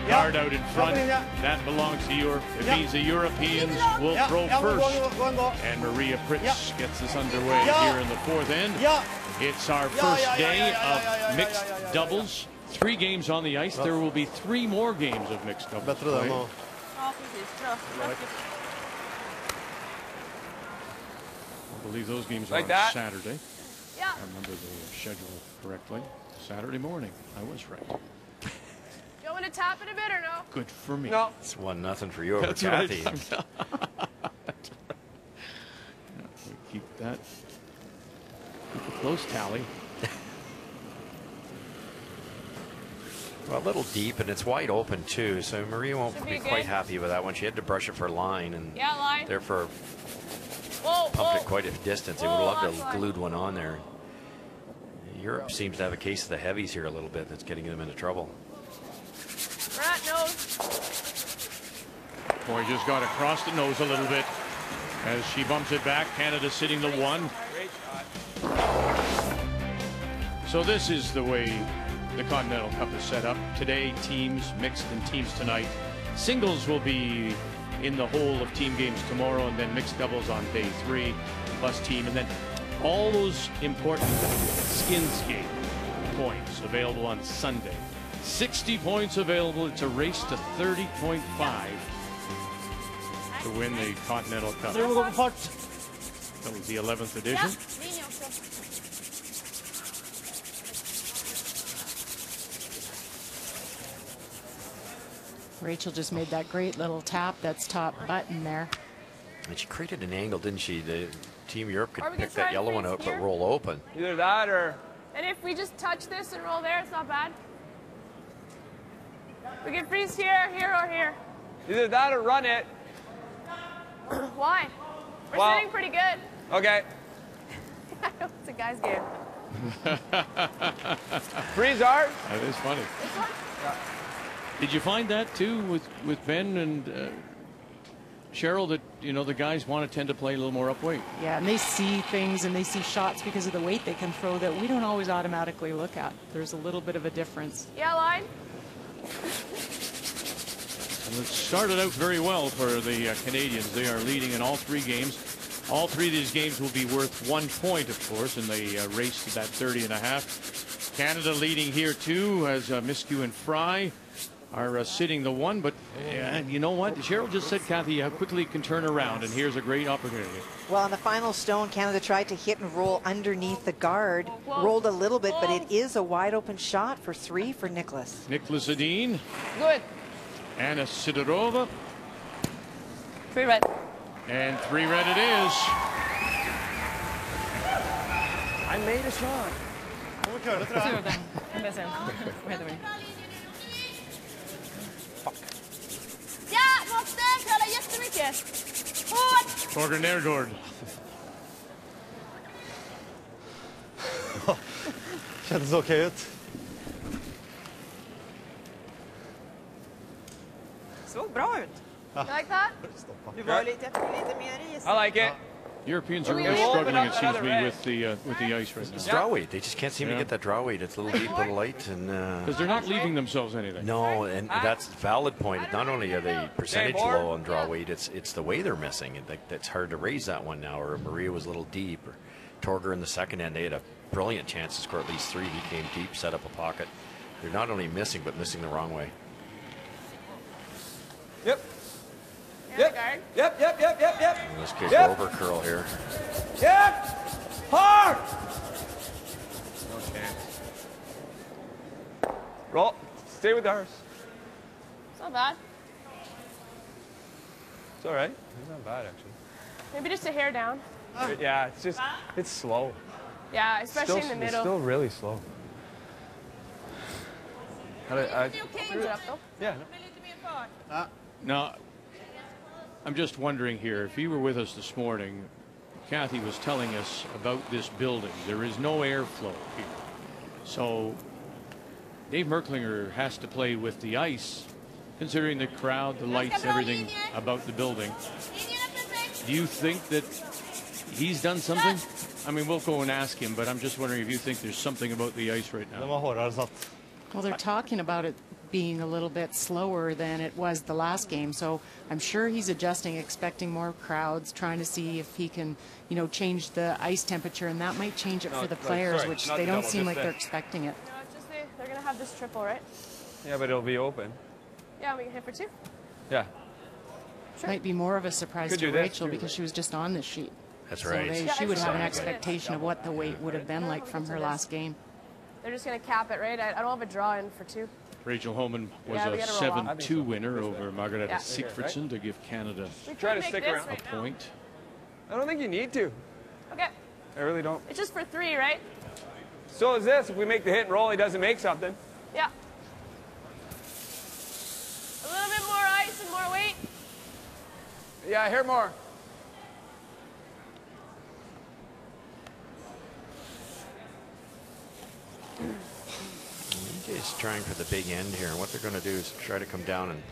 Guard out in front. That belongs to Europe. It means the Europeans will throw first. And Maria Prytz gets us underway here in the 4th end. It's our first day of mixed doubles. 3 games on the ice. There will be 3 more games of mixed doubles. Right? I believe those games are on Saturday. Yeah. I remember the schedule correctly. Saturday morning. I was right. You want to tap it a bit or no? Good for me. No. It's 1-0 for you over That's Kathy. Right. We keep that. Keep a close tally. Well, a little deep, and it's wide open too, so Maria won't Should be be quite good. happy with that one. She had to brush it for line, and Line. therefore Whoa, pumped it quite a distance. They would Whoa, love to that's have glued one on there. Europe seems to have a case of the heavies here a little bit that's getting them into trouble. Rat nose. Boy just got across the nose a little bit as she bumps it back. Canada sitting the 1. So this is the way the Continental Cup is set up. Today, teams mixed and teams tonight. Singles will be in the whole of team games tomorrow, and then mixed doubles on day 3, plus team, and then all those important skin skate points available on Sunday. 60 points available. It's a race to 30.5 to win the Continental Cup. That was the 11th edition. Rachel just made that great little tap. That's top button there. And she created an angle, didn't she? The Team Europe could Are we pick gonna that try yellow and one out, freeze but here? roll open. Either that or And if we just touch this and roll there, it's not bad. We can freeze here, here, or here. either that or run it. Why? We're Well- sitting pretty good. Okay. It's a guy's game. Freeze art. That is funny. Did you find that too with Ben and Cheryl, that the guys want to tend to play a little more up weight? Yeah, and they see things and they see shots because of the weight they can throw that we don't always automatically look at. There's a little bit of a difference. Line. And it started out very well for the Canadians. They are leading in all 3 games. All 3 of these games will be worth 1 point, of course, in the race to that 30.5. Canada leading here too, as Miskew and Fry are sitting the 1. But you know what? Cheryl just said, Kathy, how quickly it can turn around, and here's a great opportunity. Well, on the final stone, Canada tried to hit and roll underneath the guard. Rolled a little bit, but it is a wide open shot for 3 for Nicholas. Nicholas Edin. Good. Anna Sidorova. 3 red. And 3 red it is. I made a shot. Ja, måste köra jättemycket. Hårt. Torger Nergaard. Kändes okej ut. Såg bra ut. Like that? Du var lite mer i. I like it. Europeans are We really will struggling, open it up seems to another me, red. with the ice right It's now. draw weight. They just can't seem to Yeah. get that draw weight. It's a little deep, a little light, and Because they're not leaving themselves anything. no, and that's a valid point. Not only are they percentage low on draw weight, it's the way they're missing. It's hard to raise that one now. Or Maria was a little deep. Or Torger in the second end, they had a brilliant chance to score at least 3. He came deep, set up a pocket. They're not only missing, but missing the wrong way. Yep. Yep. Yep. In this case, Yep. over curl here. Yep. Hard. No chance. Roll. Stay with ours. It's not bad. It's all right. It's not bad actually. Maybe just a hair down. Yeah, it's just it's slow. Yeah, especially in the It's middle. still really slow. Brings it up though. Yeah. Now, I'm just wondering here, if you were with us this morning, Kathy was telling us about this building. There is no airflow here. So Dave Merklinger has to play with the ice, considering the crowd, the lights, everything about the building. Do you think that he's done something? I mean, we'll go and ask him, but I'm just wondering if you think there's something about the ice right now. Well, they're talking about it being a little bit slower than it was the last game, so I'm sure he's adjusting, expecting more crowds, trying to see if he can, you know, change the ice temperature, and that might change it for the players, which they don't seem like they're expecting it. No, it's just they're going to have this triple, right? Yeah, but it'll be open. Yeah, we can hit for 2. Yeah. Sure. Might be more of a surprise to Rachel because she was just on this sheet. That's so right. She would have an expectation of what the weight would have been like from her last game. They're just going to cap it, right? I don't have a draw in for 2. Rachel Homan was a 7-2 winner over Margareta Sigfridsson to give Canada Try to stick around. a point. I don't think you need to. Okay. I really don't. It's just for 3, right? So is this. If we make the hit and roll, he doesn't make something. Yeah. A little bit more ice and more weight. Yeah, I hear more. He's trying for the big end here, and what they're going to do is try to come down and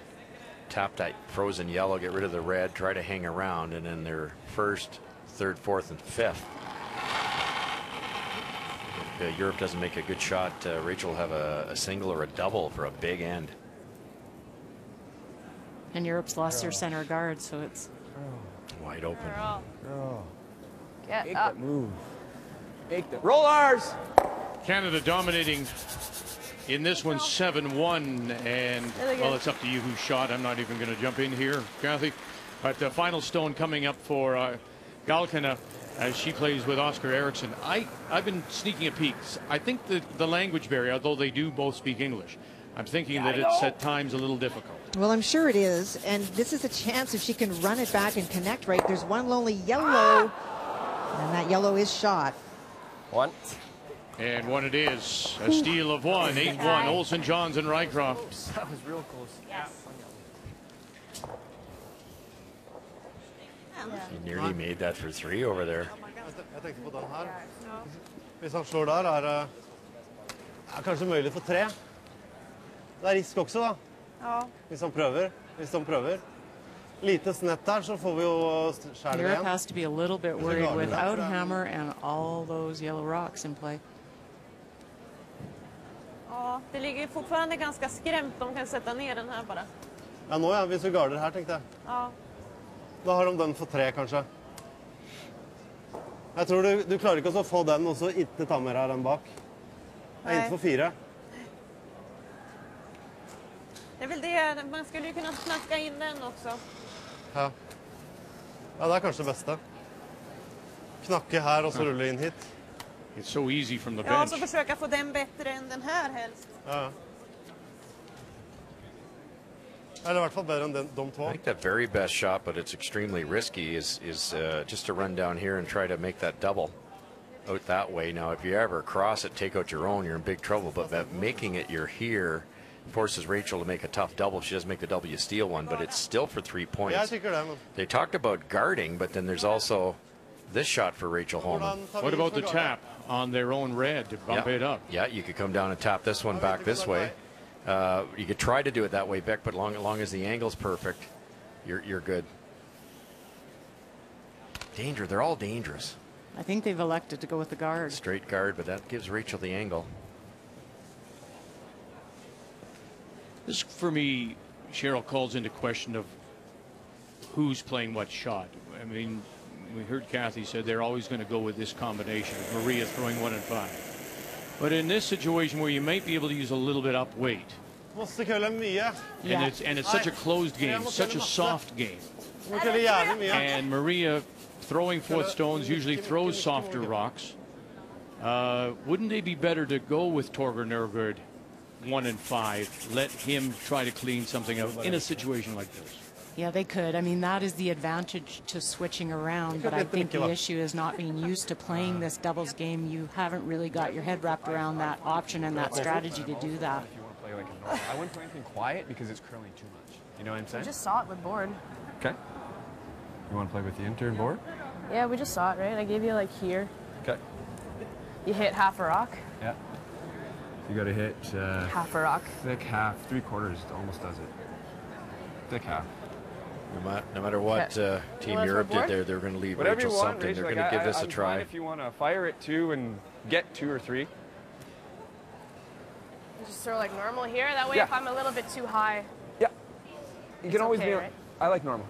tap that frozen yellow, get rid of the red, try to hang around, and then their first, third, fourth, and fifth. If Europe doesn't make a good shot, Rachel will have a single or a double for a big end. And Europe's lost their center guard, so it's wide open. Get up. Move. Make the roll ours. Canada dominating in this one 7-1, and well, it's up to you who shot. I'm not even going to jump in here, Kathy. But the final stone coming up for Galkina as she plays with Oscar Eriksson. I've been sneaking a peek. I think the language barrier, although they do both speak English, I'm thinking that it's at times a little difficult. Well, I'm sure it is, and this is a chance if she can run it back and connect right. There's one lonely yellow, and that yellow is shot. 1. And one it is. A steal of 1, 8-1. Olsen, Johns, and Rycroft. Oops, that was real close. Yes. He nearly made that for 3 over there. Jeg tenkte på den her. Hvis han slår der, er kanskje mulig for 3. Det er risk også, da. Ja. Hvis han prøver. Lite snett der, så får vi jo skjære Europe igjen. has to be a little bit worried without Hammer and all those yellow rocks in play. Ja, det ligger fortfarande ganska skrämt. De kan sätta ner den här bara. Ja, nå ja, hvis vi garder her, tenkte jeg. Ja. Da har de den for 3, kanskje. Jeg tror du klarer ikke å få den, og så ikke ta med her den bak. Det er inntil for 4. Det är väl det. Man skulle ju kunna snacka in den också. Ja. Ja, det er kanskje det beste. Knakke her, og så rulle inn hit. It's so easy from the Ja, bench. så försöka få den bättre än den här helst. Ja. Eller i hvert fall bedre enn de to. I think the very best shot, but it's extremely risky, is just to run down here and try to make that double out that way. Now, if you ever cross it, take out your own, you're in big trouble. But making it you're here forces Rachel to make a tough double. If she doesn't make the double, you steal one, but it's still for 3 points. Jeg tykker det, men... They talked about guarding, but then there's also this shot for Rachel Homan. What about the tap on their own red to bump it up? Yeah, you could come down and tap this one back this way. You could try to do it that way, Beck, but as long as the angle's perfect, you're good. Danger, they're all dangerous. I think they've elected to go with the guard. Straight guard, but that gives Rachel the angle. This, for me, Cheryl, calls into question of who's playing what shot. I mean, we heard Kathy said they're always going to go with this combination. Maria throwing 1 and 5. But in this situation where you might be able to use a little bit up weight, and it's such a closed game, such a soft game, and Maria throwing fourth stones usually throws softer rocks, wouldn't they be better to go with Torger Nergaard 1 and 5, let him try to clean something out in a situation like this? Yeah, they could. I mean, that is the advantage to switching around, but I think the issue is not being used to playing this doubles game. You haven't really got your head wrapped around that option and that strategy to do that. If you want to play like a normal, I wouldn't play anything quiet because it's curling too much. You know what I'm saying? I just saw it with board. Okay. You want to play with the intern board? Yeah, we just saw it, right? I gave you like here. Okay. You hit half a rock. Yeah. You got to hit half a rock. Thick half, 3/4 almost does it. Thick half. No matter what Team Europe did there, they're going to leave Rachel something. They're going to give this a try. If you want to fire it 2 and get 2 or 3. Just throw like normal here. That way, if I'm a little bit too high. Yeah. You can always be. Right? I like normal.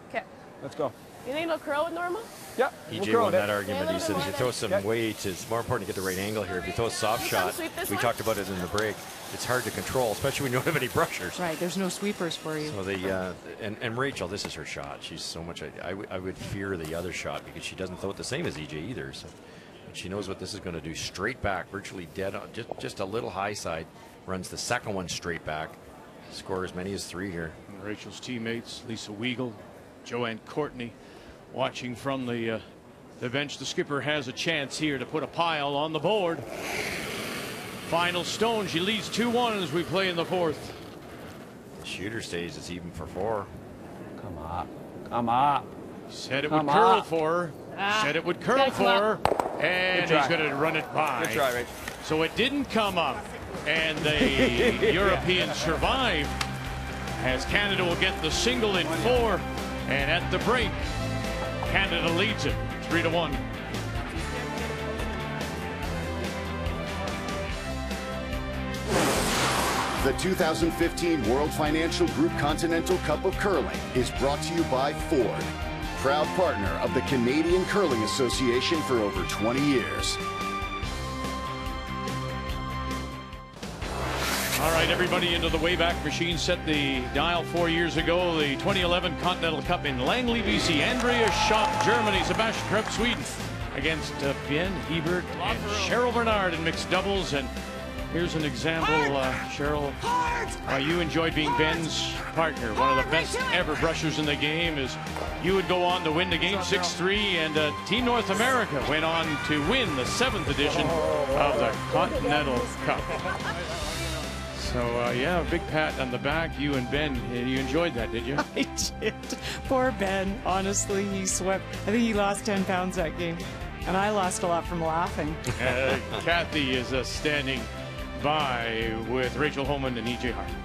Okay. Let's go. You think it'll curl with normal? Yeah. EJ won that argument. He said if you throw some weight, it's more important to get the right angle here. If you throw a soft shot, we talked about it in the break, it's hard to control, especially when you don't have any brushers. Right, there's no sweepers for you. So and Rachel, this is her shot. She's so much, I would fear the other shot because she doesn't throw it the same as EJ either. So but she knows what this is going to do. Straight back, virtually dead on, just a little high side. Runs the second one straight back. Score as many as 3 here. And Rachel's teammates, Lisa Weigel, Joanne Courtney, watching from the bench. The skipper has a chance here to put a pile on the board. Final stone. She leads 2-1 as we play in the 4th. The shooter stays. It's even for 4. Come on. Come on. Said it would curl for her. Said it would curl for her. And he's going to run it by. Good try, Rach. So it didn't come up. And the Europeans survive as Canada will get the single in 4. And at the break, Canada leads it 3-1. The 2015 World Financial Group Continental Cup of Curling is brought to you by Ford, proud partner of the Canadian Curling Association for over 20 years. All right, everybody into the Wayback Machine. Set the dial 4 years ago. The 2011 Continental Cup in Langley, BC. Andrea Schopp, Germany. Sebastian Krebs, Sweden. Against Ben Hebert and Cheryl Bernard in mixed doubles. And here's an example, Cheryl. You enjoyed being Ben's partner. One of the best ever brushers in the game. Is you would go on to win the game 6-3. And Team North America went on to win the 7th edition of the Continental Cup. So, yeah, a big pat on the back. You and Ben, you enjoyed that, did you? I did. Poor Ben. Honestly, he swept. I think he lost 10 pounds that game. And I lost a lot from laughing. Kathy is standing by with Rachel Homan and EJ Harden.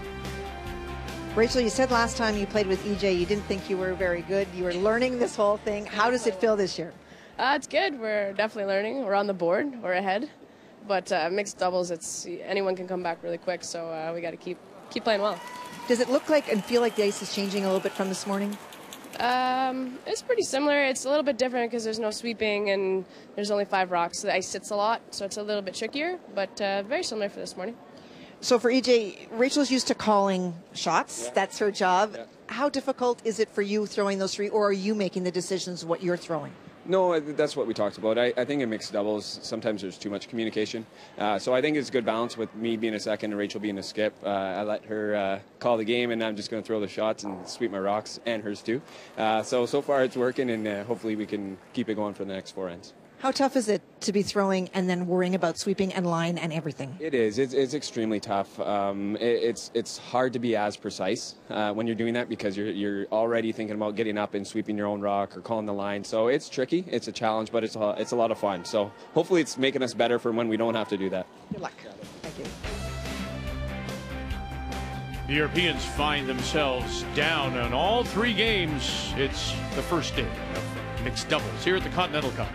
Rachel, you said last time you played with EJ you didn't think you were very good. You were learning this whole thing. How does it feel this year? It's good. We're definitely learning. We're on the board. We're ahead. But mixed doubles, anyone can come back really quick, so we got to keep playing well. Does it look like and feel like the ice is changing a little bit from this morning? It's pretty similar. It's a little bit different because there's no sweeping and there's only 5 rocks. So the ice sits a lot, so it's a little bit trickier, but very similar for this morning. So for EJ, Rachel's used to calling shots. Yeah. That's her job. Yeah. How difficult is it for you throwing those 3, or are you making the decisions what you're throwing? No, that's what we talked about. I think in mixed doubles, sometimes there's too much communication. So I think it's a good balance with me being a second and Rachel being a skip. I let her call the game, and I'm just going to throw the shots and sweep my rocks, and hers too. So far it's working, and hopefully we can keep it going for the next 4 ends. How tough is it to be throwing and then worrying about sweeping and line and everything? It is. It's extremely tough. It's hard to be as precise when you're doing that because you're already thinking about getting up and sweeping your own rock or calling the line. So it's tricky. It's a challenge, but it's a lot of fun. So hopefully it's making us better for when we don't have to do that. Good luck. Thank you. The Europeans find themselves down on all 3 games. It's the first day of mixed doubles here at the Continental Cup.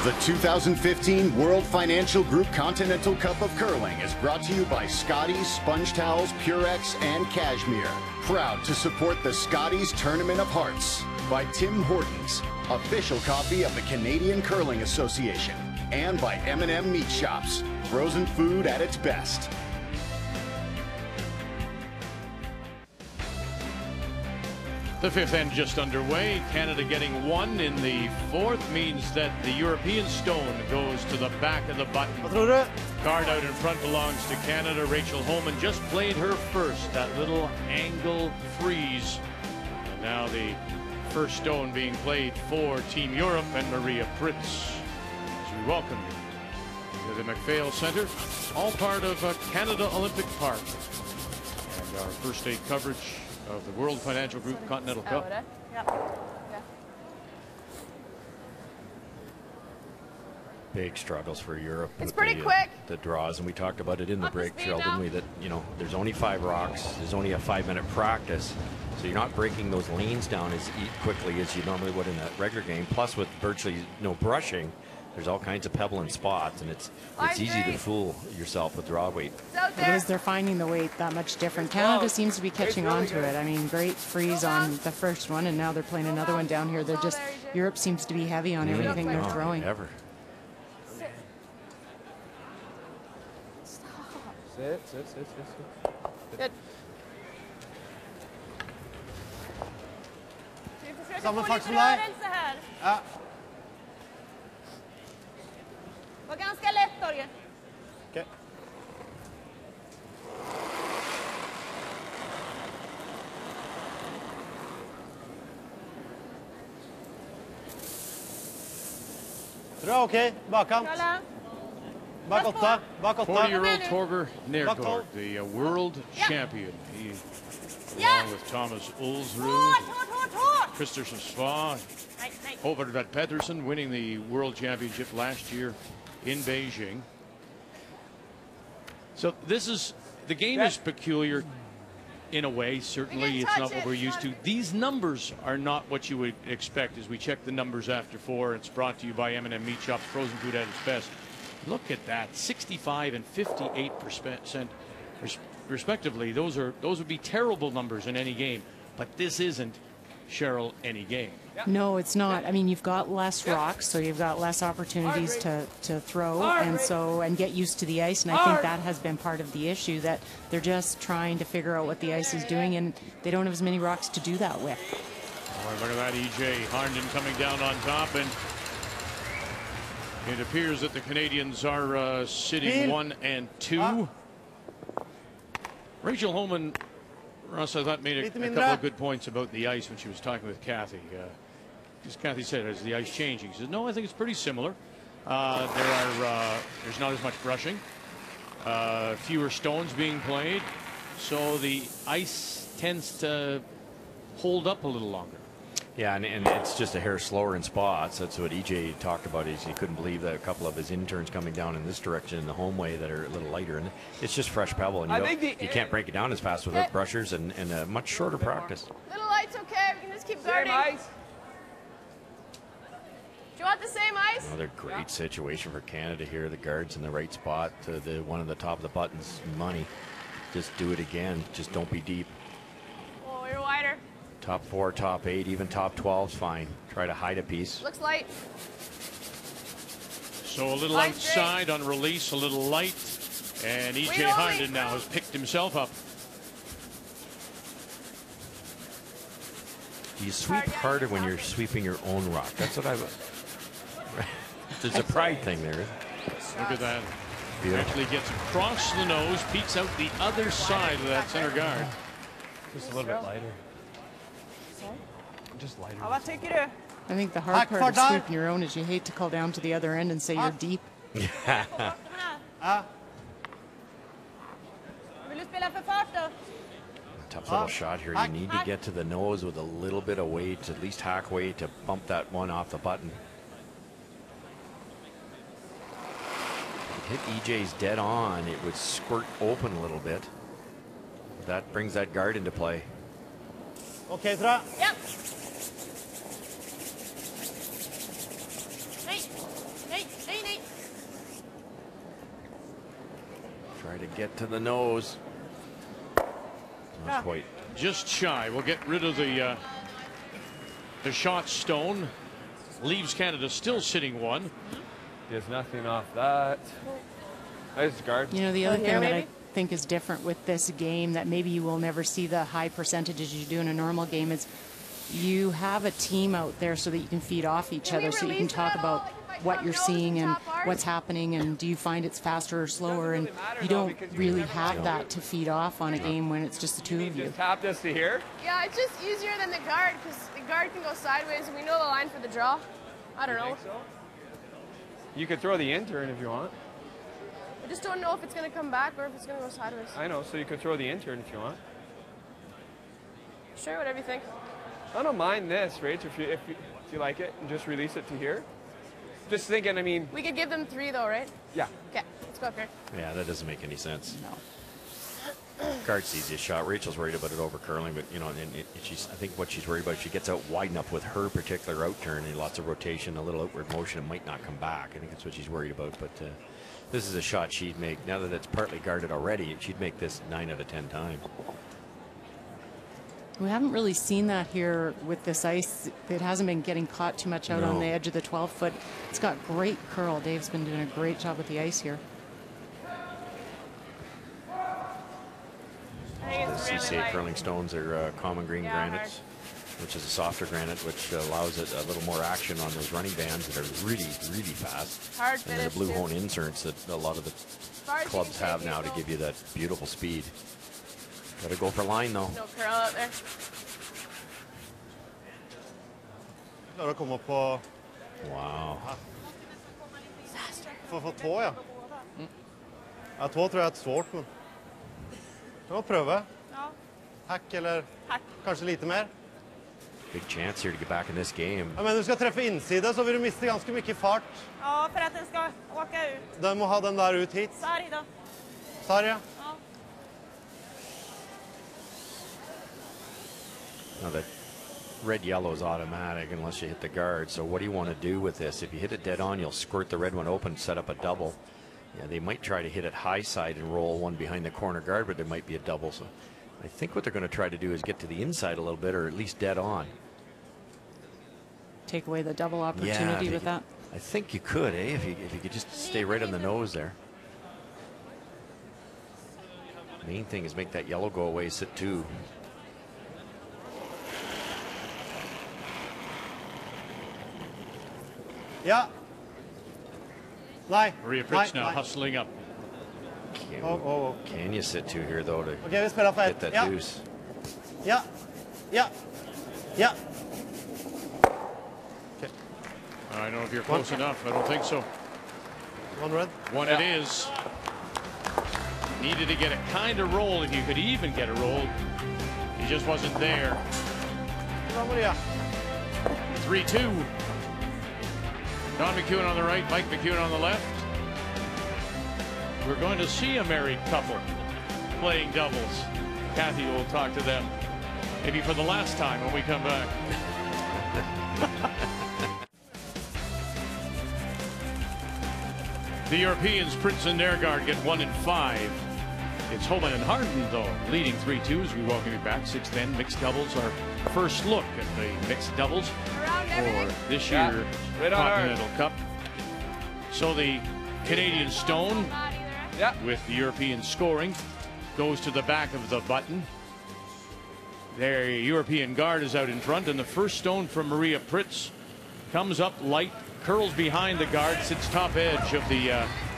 The 2015 World Financial Group Continental Cup of Curling is brought to you by Scotties, Sponge Towels, Purex, and Cashmere. Proud to support the Scotties Tournament of Hearts. By Tim Hortons, official coffee of the Canadian Curling Association. And by M&M Meat Shops, frozen food at its best. The 5th end just underway. Canada getting 1 in the 4th means that the European stone goes to the back of the button. Card out in front belongs to Canada. Rachel Homan just played her first, that little angle freeze. And now the first stone being played for Team Europe and Maria Prytz. As we welcome you to the MacPhail Centre, all part of Canada Olympic Park. Our first day coverage of the World Financial Group Continental Cup. Big struggles for Europe. It's pretty quick. The draws, and we talked about it in the break, Cheryl, didn't we? That, you know, there's only 5 rocks. There's only a 5-minute practice, so you're not breaking those lanes down as quickly as you normally would in a regular game. Plus, with virtually no brushing, there's all kinds of pebbling spots, and it's easy to fool yourself with draw weight. It is. They're finding the weight that much different. Canada seems to be catching on to it. I mean, great freeze on the first one, and now they're playing another one down here. They're just, Europe seems to be heavy on everything they're throwing. Ever. Sit. Good. Samma fart som deg. Ja. Var ganska lätt, Torger. Okay. Bra, okej. Bakkant. Bak 8. Bak 8. 40-year-old Torger Nergaard, the world champion. He, along with Thomas Ulsrud, Christopher Sva, Homan Pedersen, winning the world championship last year in Beijing. So this is, the game is peculiar in a way. Certainly it's not what we're used to. These numbers are not what you would expect as we check the numbers after 4. It's brought to you by M&M Meat Shops, frozen food at its best. Look at that, 65 and 58% respectively. Those would be terrible numbers in any game, but this isn't, Cheryl, any game. No, it's not. I mean, you've got less rocks, so you've got less opportunities to throw and get used to the ice. And I think that has been part of the issue, that they're just trying to figure out what the ice is doing, and they don't have as many rocks to do that with. Oh, look at that, EJ Harnden coming down on top, and it appears that the Canadians are sitting 1 and 2. Rachel Homan, Russ, I thought, made a couple of good points about the ice when she was talking with Kathy. Because Kathy said, is the ice changing? She said, no, I think it's pretty similar. There's not as much brushing, fewer stones being played, so the ice tends to hold up a little longer. Yeah, and it's just a hair slower in spots. That's what EJ talked about. Is he couldn't believe that a couple of his interns coming down in this direction in the home way that are a little lighter, and it's just fresh pebble, and you can't break it down as fast without brushers and a much shorter practice. Little light's okay. We can just keep guarding. Do you want the same ice? Another great situation for Canada here. The guards in the right spot. The one on the top of the button's money. Just do it again. Just don't be deep. Oh, you're wider. Top 4, top 8, even top 12's fine. Try to hide a piece. Looks light. So a little outside on release, a little light, and EJ Harnden now has picked himself up. You sweep harder when you're sweeping your own rock. That's what there's a pride thing there. Look at that. Beautiful. Actually gets across the nose, peeks out the other side of that center guard. Just a little bit lighter. Just lighter. Ja, vad tycker du? I think the hard part of sweeping your own is you hate to call down to the other end and say you're deep. Vill du spela för fart då? Tough little shot here. You need to get to the nose with a little bit of weight, at least hack weight, to bump that one off the button. Hit EJ's dead on, it would squirt open a little bit. That brings that guard into play. Okay, tror jag. Yep. Nej. Try to get to the nose. Not quite. Just shy. We'll get rid of the shot stone. Leaves Canada still sitting 1. There's nothing off that. Nice guard. You know, the other thing that I think is different with this game, that maybe you will never see the high percentages you do in a normal game, is you have a team out there so that you can feed off each other, so you can talk about what you're seeing and what's happening, and do you find it's faster or slower, and you don't really have that to feed off on a game when it's just the two of you. Just tap this to here? Yeah, it's just easier than the guard, because the guard can go sideways and we know the line for the draw. I don't know. You could throw the intern if you want. I just don't know if it's going to come back or if it's going to go sideways. I know, so you could throw the intern if you want. Sure, whatever you think. I don't mind this, Rach, if you like it, and just release it to here. Just thinking, I mean... We could give them 3 though, right? Yeah. Okay, let's go up here. Yeah, that doesn't make any sense. No. Guard's the easiest shot. Rachel's worried about it over curling, but, you know, I think what she's worried about, she gets out wide enough with her particular out turn and lots of rotation, a little outward motion, it might not come back. I think that's what she's worried about, but this is a shot she'd make. Now that it's partly guarded already, she'd make this 9 out of 10 times. We haven't really seen that here with this ice. It hasn't been getting caught too much out on the edge of the 12-foot. It's got great curl. Dave's been doing a great job with the ice here. The CCA curling stones are common green granites, which is a softer granite, which allows it a little more action on those running bands that are really, really fast. Hard and then the blue hone inserts that a lot of the clubs have now to give you that beautiful speed. Got to go for line, though. No curl out there. Wow. Få tå, ja. Ja, tå tror jeg er svårt, men... Kan man prøve? Ja. Hack eller kanskje lite mer? Big chance here to get back in this game. Ja, men du skal treffe innside, så vil du miste ganske mye fart. Ja, för att den ska åka ut. Den må ha den der ut hit. Sarg då. Sarg, ja. Ja. Now that red-yellow is automatic unless you hit the guard. So what do you want to do with this? If you hit it dead on, you'll squirt the red one open, set up a double. Yeah, they might try to hit it high side and roll one behind the corner guard, but there might be a double. So I think what they're going to try to do is get to the inside a little bit, or at least dead on. Take away the double opportunity with that. I think you could, eh? If you could just stay right on the nose there. Main thing is make that yellow go away, sit 2. Ja. Nej. Maria Prytz now hustling up. Can you sit 2 here, though, to vi spelar för get that deuce? Ja. Ja. Ja. Okay. I don't know if you're close enough. I don't think so. One red. One it is. Needed to get a kind of roll if you could even get a roll. He just wasn't there. 3-2. Don McEwen on the right, Mike McEwen on the left. We're going to see a married couple playing doubles. Kathy will talk to them maybe for the last time when we come back. The Europeans, Prytz and Nergaard, get 1 and 5. It's Homan and Harnden, though, leading 3-2 as we welcome you back. 6-10 mixed doubles. Our first look at the mixed doubles for this year Continental Cup. So the Canadian stone with the European scoring goes to the back of the button. Their European guard is out in front, and the first stone from Maria Prytz comes up light, curls behind the guard, sits top edge of the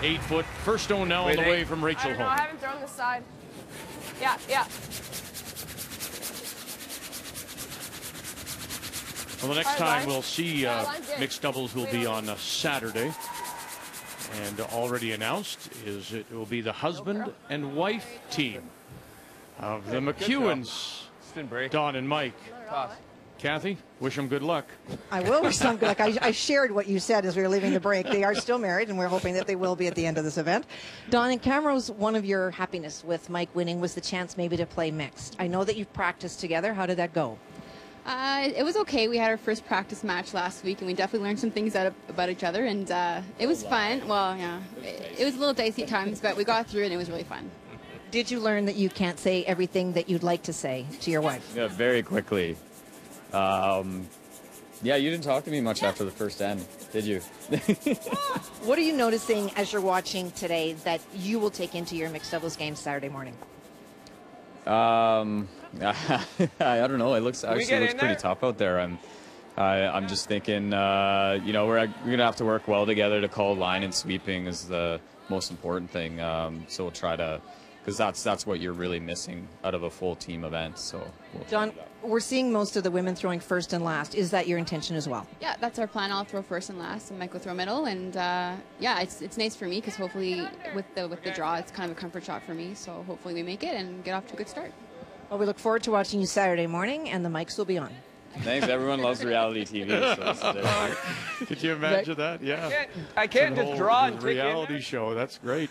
8-foot. First stone now on the way from Rachel Homan. I haven't thrown this side. Yeah, yeah. Well, the next time we'll see mixed doubles will be on Saturday. And already announced is it will be the husband and wife team of the McEwens, Don and Mike. Kathy, wish them good luck. I will wish them good luck. I shared what you said as we were leaving the break. They are still married, and we're hoping that they will be at the end of this event. Don, in Camrose, one of your happiness with Mike winning was the chance maybe to play mixed. I know that you've practiced together. How did that go? It was okay. We had our first practice match last week, and we definitely learned some things about each other, and it was fun. Well, yeah, it was a little dicey at times, but we got through it, and it was really fun. Did you learn that you can't say everything that you'd like to say to your wife? Yeah, very quickly. Yeah, you didn't talk to me much after the first end, did you? What are you noticing as you're watching today that you will take into your mixed doubles game Saturday morning? I don't know. It looks pretty tough out there. I'm just thinking, you know, we're gonna have to work well together to call line and sweeping is the most important thing. So we'll try to, because that's what you're really missing out of a full team event. So, John, we're seeing most of the women throwing first and last. Is that your intention as well? Yeah, that's our plan. I'll throw first and last, and Mike will throw middle. And yeah, it's nice for me because hopefully with the draw, it's kind of a comfort shot for me. So hopefully we make it and get off to a good start. Well, we look forward to watching you Saturday morning, and the mics will be on. Thanks. Everyone loves reality TV. So Could you imagine that? Yeah. I can't just draw and click in reality show. That's great.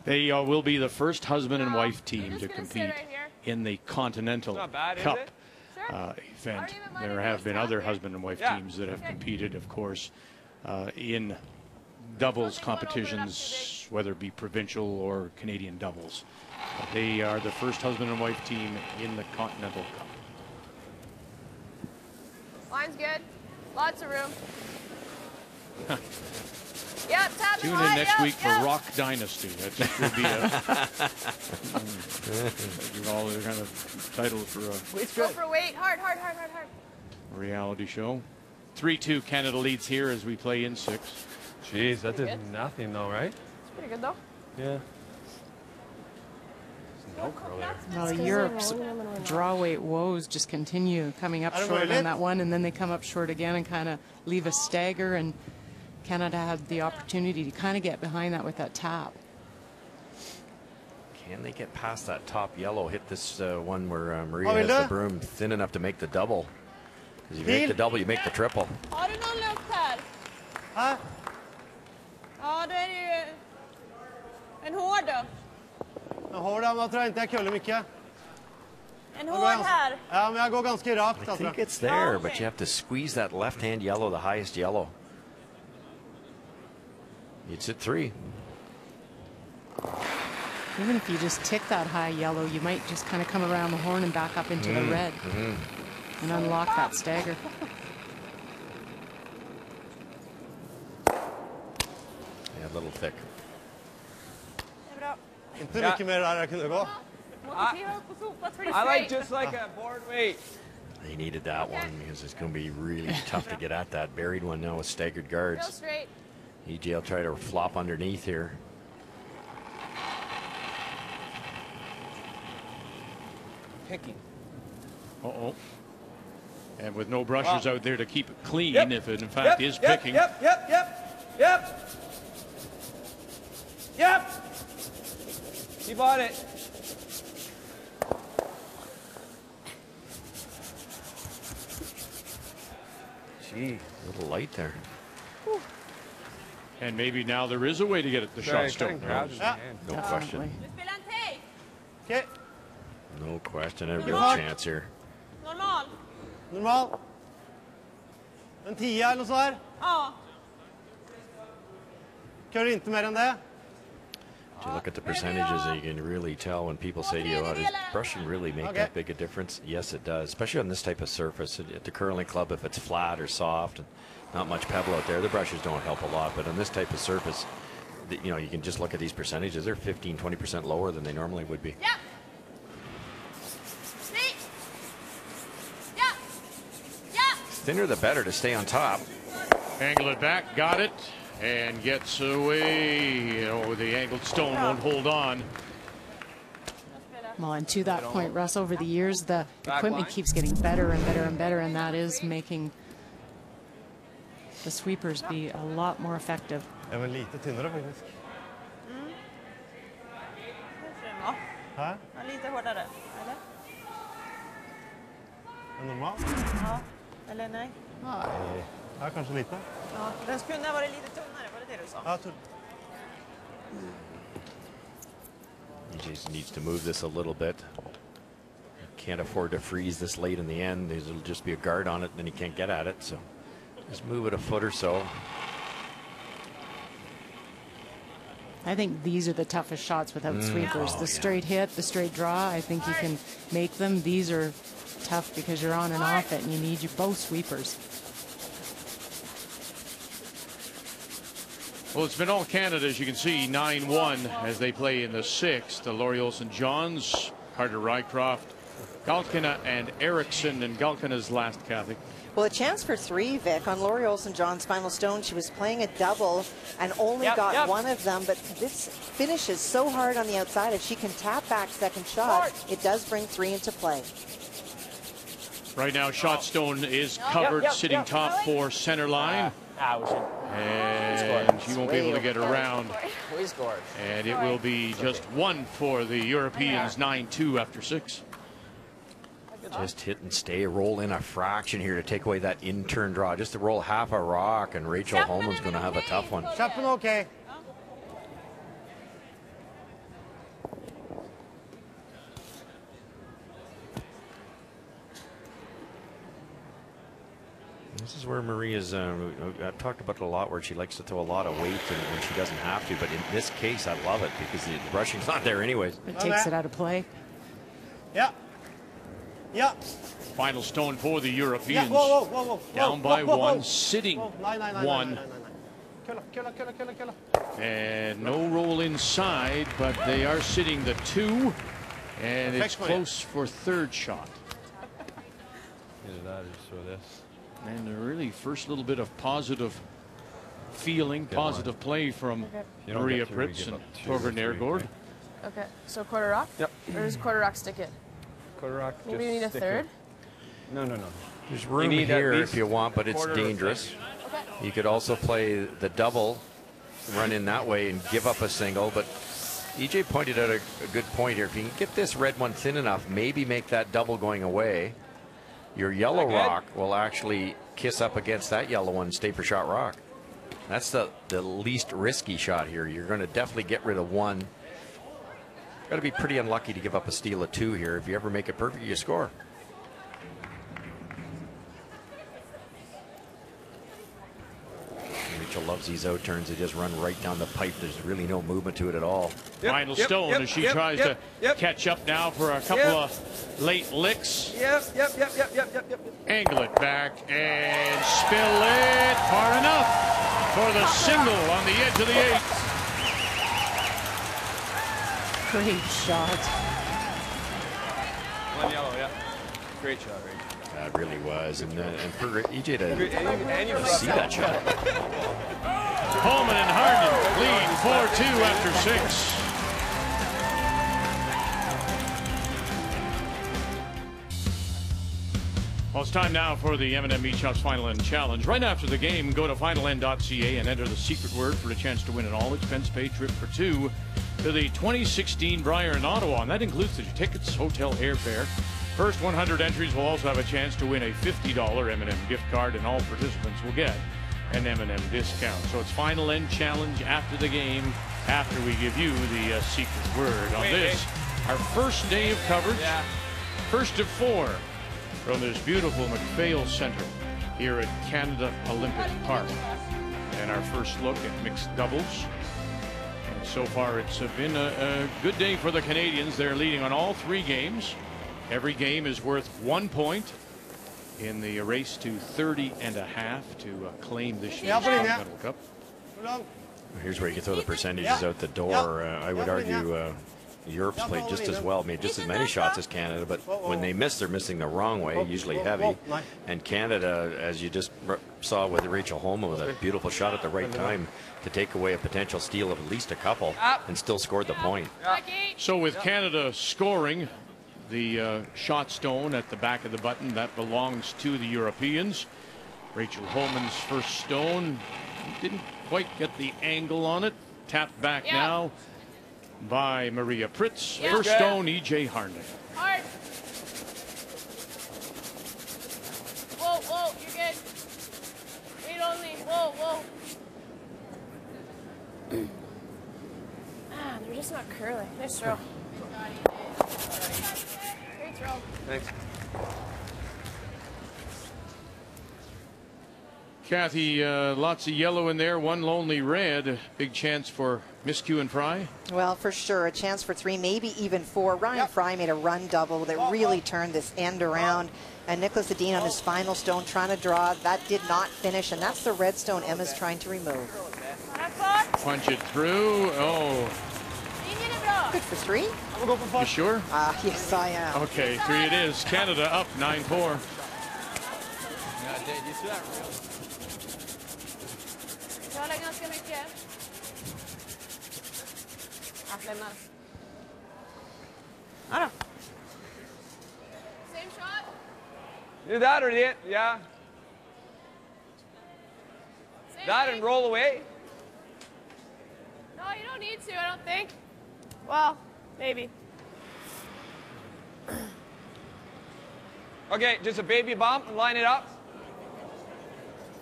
They will be the first husband and wife team to compete in the Continental Cup event. There have been other husband and wife teams that have competed, of course, in doubles competitions, whether it be provincial or Canadian doubles. But they are the first husband and wife team in the Continental Cup. Line's good. Lots of room. Yep, tap Tune in next week for Rock Dynasty. That just will be all the kind of titles for a Go for weight. Hard. reality show. 3-2 Canada leads here as we play in 6. Jeez, that did nothing though, right? It's pretty good though. Yeah. No curl there. Well, Europe's draw weight woes just continue coming up short on that one, and then they come up short again and kind of leave a stagger, and Canada had the opportunity to kind of get behind that with that tap. Can they get past that top yellow, hit this one where Maria has the broom thin enough to make the double? Because you make the double, you make the triple. Har du någon luft här? Hæ? Ja, då är det ju en hård då. En hård, men jag tror inte jag kullar mycket. En hård här. Ja, men jag går ganska rakt. I think it's there, but you have to squeeze that left-hand yellow, the highest yellow. It's at 3. Even if you just tick that high yellow, you might just kind of come around the horn and back up into the red and unlock that stagger. Yeah, a little thick. Inte mycket mer där jag kunde gå. I like just like a board weight. They needed that one because it's going to be really tough to get at that buried one now with staggered guards. EJ will try to flop underneath here. Picking. Uh-oh. And with no brushers out there to keep it clean, if it in fact is picking. Yep. He bought it. Gee, a little light there. Whew. And maybe now there is a way to get at the shot stone. No question. Okay. No question. A real chance here. Normal. Normal. En 10 eller så här. Ja. Kör inte mer än det. If you look at the percentages, you can really tell when people say to you, "Oh, does brushing really make that big a difference?" Yes, it does, especially on this type of surface. At the curling club, if it's flat or soft and not much pebble out there, the brushes don't help a lot. But on this type of surface, you know, you can just look at these percentages. They're 15, 20% lower than they normally would be. Thinner the better to stay on top. Angle it back, got it, and gets away. Oh, the angled stone won't hold on. Well, and to that point, Russ, over the years, the equipment keeps getting better and better and better, and that is making the sweepers be a lot more effective. Jag är väl lite tynnare faktiskt. Ja, lite hårdare, eller? Normal? Ja, eller nej? Ja, kanske lite. Ja, den skulle ha varit lite tunnare, var det du sa? Ja, tunn. He just needs to move this a little bit. Can't afford to freeze this late in the end. There'll just be a guard on it, and then he can't get at it. So just move it a foot or so. I think these are the toughest shots without sweepers. The straight hit, the straight draw, I think you can make them. These are tough because you're on and off it, and you need both sweepers. Well, it's been all Canada, as you can see, 9-1 as they play in the 6th. The Laurie Olsen-Johns, Carter Rycroft, Galkina, and Eriksson. And Galkina's last, Kathy. Well, a chance for 3, Vic. On Laurie Olsen-John's final stone, she was playing a double and only got one of them. But this finishes so hard on the outside. If she can tap back second shot, it does bring 3 into play. Right now, shot stone is covered, sitting top for center line. And she won't be able to get around. And it will be just 1 for the Europeans, 9-2 after 6. Just hit and stay, roll in a fraction here to take away that in-turn draw. Just to roll half a rock, and Rachel Homan's going to have a tough one. Köppen okay. This is where Maria's, I've talked about it a lot, where she likes to throw a lot of weight when she doesn't have to. But in this case, I love it because the brushing's not there anyways. It takes it out of play. Yeah. Yeah. Final stone for the Europeans. Yeah. Whoa, whoa, whoa, whoa. Down by one, sitting one. Killer. And no roll inside, but they are sitting the 2. And it's close for third shot. Either that or so this. And a really first little bit of positive feeling, positive play from Maria Prytz and Torger Nergaard. Okay, so quarter rock? Yep. Or does quarter rock stick it? Quarter rock. Maybe you need a third? No. There's room here if you want, but it's dangerous. Okay. You could also play the double, run in that way and give up a single. But EJ pointed out a good point here. If you can get this red one thin enough, maybe make that double going away, your yellow rock will actually kiss up against that yellow one and stay for shot rock. That's the least risky shot here. You're going to definitely get rid of one. Got to be pretty unlucky to give up a steal of 2 here. If you ever make it perfect, you score. Rachel loves these out turns. They just run right down the pipe. There's really no movement to it at all. Final stone as she tries to catch up now for a couple of late licks. Yep. Angle it back and spill it far enough for the single on the edge of the 8th. Great shot. One yellow, yeah. Great shot, Rachel. That really was. And for EJ to see that shot. Homan and Harnden lead 4-2 after 6. Well, it's time now for the M&M Meat Shops Final End Challenge. Right after the game, go to finalend.ca and enter the secret word for a chance to win an all-expense-paid trip for 2 to the 2016 Brier in Ottawa. And that includes the tickets, hotel, airfare. First 100 entries will also have a chance to win a $50 M&M gift card, and all participants will get an M&M discount. So it's Final End Challenge after the game, after we give you the secret word on this. Our first day of coverage, first of 4 from this beautiful MacPhail Center here at Canada Olympic Park. And our first look at mixed doubles. And so far it's been a good day for the Canadians. They're leading on all 3 games. Every game is worth 1 point in the race to 30.5 to claim this year's Continental Cup. Here's where you can throw the percentages out the door. I would argue Europe's played just as well, made just as many shots as Canada, but when they miss, they're missing the wrong way, usually heavy. And Canada, as you just saw with Rachel Homan, with a beautiful shot at the right time to take away a potential steal of at least a couple and still scored the point. So with Canada scoring, the shot stone at the back of the button, that belongs to the Europeans. Rachel Homan's first stone didn't quite get the angle on it. Tapped back now by Maria Prytz. First stone, EJ Harnden. Hard. Whoa, you're good. Wait only. Whoa. They're just not curling. Nice throw. Great throw. Thanks. Kathy, lots of yellow in there, one lonely red. Big chance for miscue and Fry. Well, for sure, a chance for 3, maybe even 4. Ryan Fry made a run double that really turned this end around. And Nicholas Edin on his final stone trying to draw. That did not finish, and that's the red stone Emma's trying to remove. Punch it through. Oh. Good for 3. You sure? Yes, I am. Okay, 3 it is. Canada up 9-4. Ganska mycket. Lämnar. Same shot. Do that or the that and roll away. No, you don't need to, I don't think. Well, maybe. Okay, just a baby bump and line it up.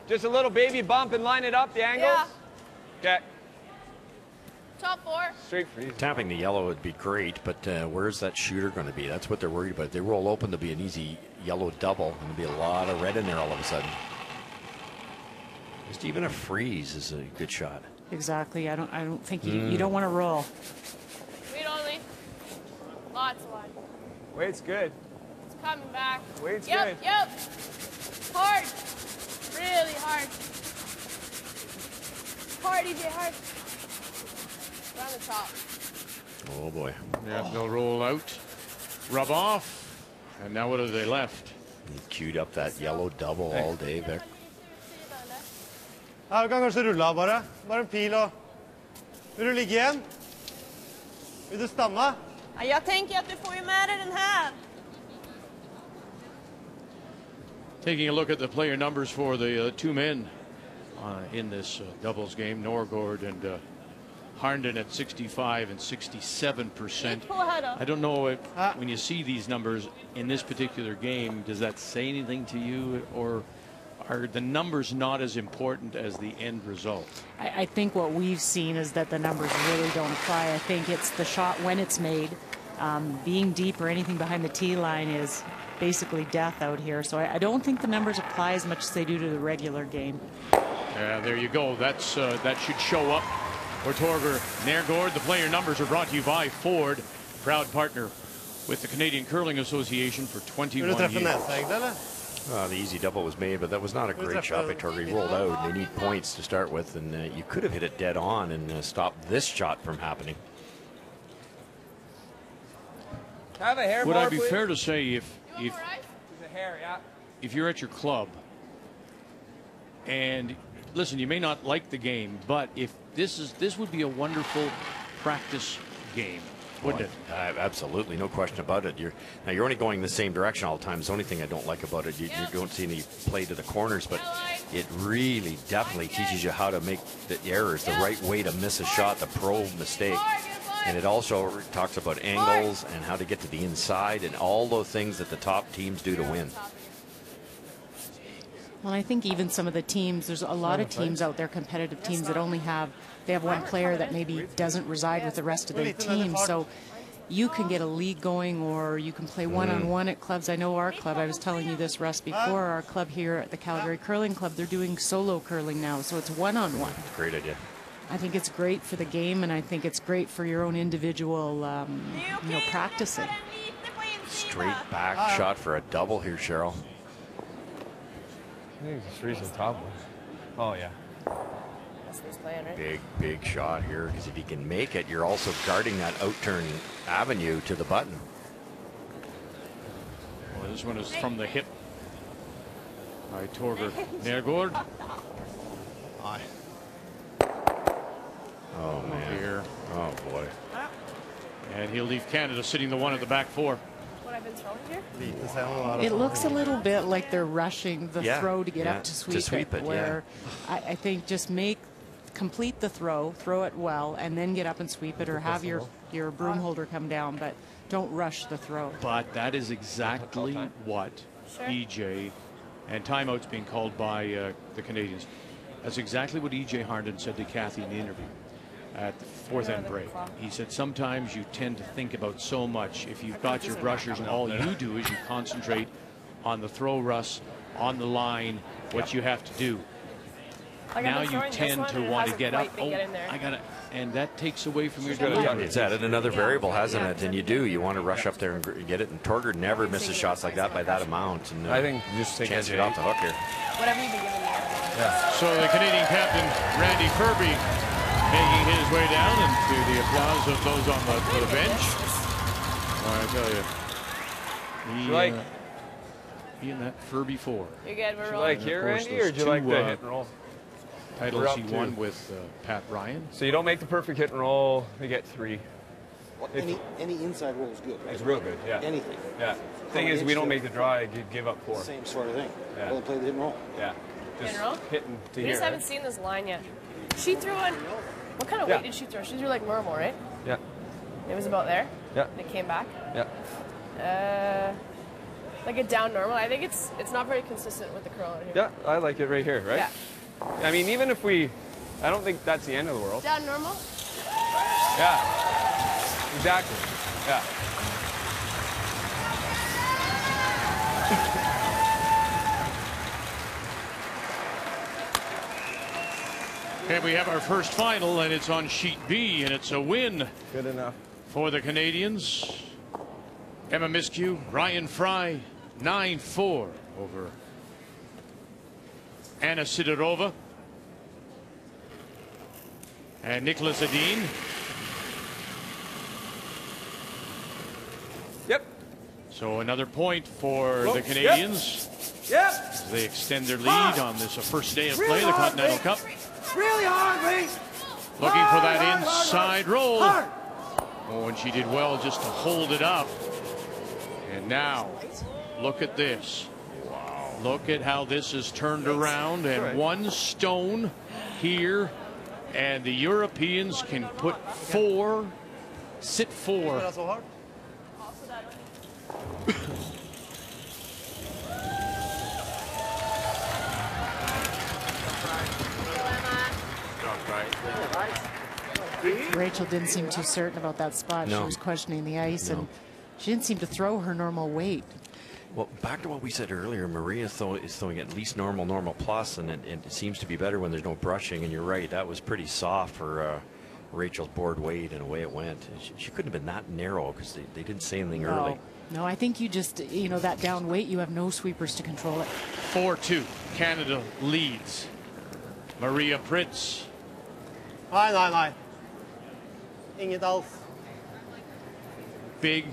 Just a little baby bump and line it up, the angles. Yeah. Okay. Top 4. Straight freeze. Tapping the yellow would be great, but where's that shooter going to be? That's what they're worried about. If they roll open, there'll be an easy yellow double, and there'll be a lot of red in there all of a sudden. Just even a freeze is a good shot. Exactly. I don't think you don't want to roll. Wait only. Lots of line. Weight's good. It's coming back. Weight's Yep. good. Hard. Really hard. Hard, EJ, hard. Around the top. Oh boy. Yeah, they'll roll out, rub off, and now what have they left? He queued up that yellow double all day, Vic. Ja, du kan kanskje rulle av bare. Bare en pil og... Vil du ligge igjen? Vil du stanna? Ja, jag tänker att du får ju med dig den här. Taking a look at the player numbers for the two men in this doubles game, Nergaard and Harnden at 65 and 67%. I don't know if when you see these numbers in this particular game, does that say anything to you, or are the numbers not as important as the end result? I think what we've seen is that the numbers really don't apply. I think it's the shot when it's made. Being deep or anything behind the tee line is basically death out here. So I don't think the numbers apply as much as they do to the regular game. Yeah, there you go. That's that should show up for Torger. Nergaard. The player numbers are brought to you by Ford, proud partner with the Canadian Curling Association for 21 years. The easy double was made, but that was not a great shot by Torger. He rolled out. They need points to start with, and you could have hit it dead on and stopped this shot from happening. Have a hair Would bar, I be please? fair to say if The hair, yeah. if you're at your club and listen, you may not like the game, but if this would be a wonderful practice game, wouldn't it? Absolutely, no question about it. You're only going the same direction all the time. It's the only thing I don't like about it. You don't see any play to the corners, but it really definitely teaches you how to make the errors, the right way to miss a shot, the pro mistake. And it also talks about angles and how to get to the inside and all those things that the top teams do to win. Well, I think even some of the teams, there's a lot of teams out there, competitive teams, that they have one player that maybe doesn't reside with the rest of their team. So you can get a league going, or you can play one-on-one at clubs. I know our club, I was telling you this, Russ, before, our club here at the Calgary Curling Club, they're doing solo curling now, so it's one-on-one. Great idea. I think it's great for the game, and I think it's great for your own individual, practicing. Straight back shot for a double here, Cheryl. I think it's freezing top one. Oh, yeah. That's what he's playing, right? Big shot here, because if you can make it, you're also guarding that out-turn avenue to the button. Well, this one is from the hip by Torger. Nergaard. Aye. Oh, man. Here. Oh, boy. And he'll leave Canada sitting the one at the back 4. What I've been throwing here? It looks a little bit like they're rushing the throw to get up to sweep it. Where I think just complete the throw it well, and then get up and sweep it, or have your broom holder come down, but don't rush the throw. But that is exactly what EJ, and timeout's being called by the Canadians. That's exactly what EJ Harnden said to Kathy in the interview at the fourth end break. He said sometimes you tend to think about so much. If you've got your brushers and all you do is you concentrate on the throw, Russ, on the line, what you have to do. Now you tend to want to get up. I got to, and that takes away from your delivery. It's added another variable, hasn't it? And you do. You want to rush up there and get it. And Torger never misses shots like that by that amount. And I think just take chance to get off the hook here. Whatever you've been giving me. Yeah. So the Canadian captain, Randy Furby, making his way down, and to the applause of those on the bench. I tell you, he in that Furby 4. You're good, we're rolling. Do you like here, Randy, or do you like the hit and roll? Titles he won with Pat Ryan. So you don't make the perfect hit and roll, you get 3. Well, any inside roll is good, right? It's real good, yeah. Anything. Yeah. Thing is, we don't make the draw, you give up 4. Same sort of thing. Yeah. Well, play the hit and roll. Yeah. Just hit and roll? Hitting to We here. just haven't seen this line yet. She threw in, what kind of weight did she throw? She threw like normal, right? Yeah. It was about there? Yeah. And it came back? Yeah. like a down normal. I think it's not very consistent with the curl out here. Yeah, I like it right here, right? Yeah. I mean, even if I don't think that's the end of the world. Down normal? Yeah. Exactly. Yeah. And we have our first final, and it's on sheet B, and it's a win. Good enough. For the Canadians. Emma Miskew, Ryan Fry, 9-4 over Anna Sidorova. And Nicholas Adine. Yep. So another point for the Canadians. Yep. As they extend their lead on this first day of play, the Continental Cup. Really hard, Lee. Looking for that inside roll. Oh, and she did well just to hold it up. And now, look at this. Wow. Look at how this is turned around. And one stone here. And the Europeans can put sit four. Rachel didn't seem too certain about that spot. No. She was questioning the ice, and she didn't seem to throw her normal weight. Well, back to what we said earlier, Maria is throwing at least normal plus, and it seems to be better when there's no brushing. And you're right, that was pretty soft for Rachel's board weight, and away it went. She couldn't have been that narrow because they didn't say anything early. No, I think you just, that down weight, you have no sweepers to control it. 4-2, Canada leads. Maria Prytz. Nei. Inget alls. Big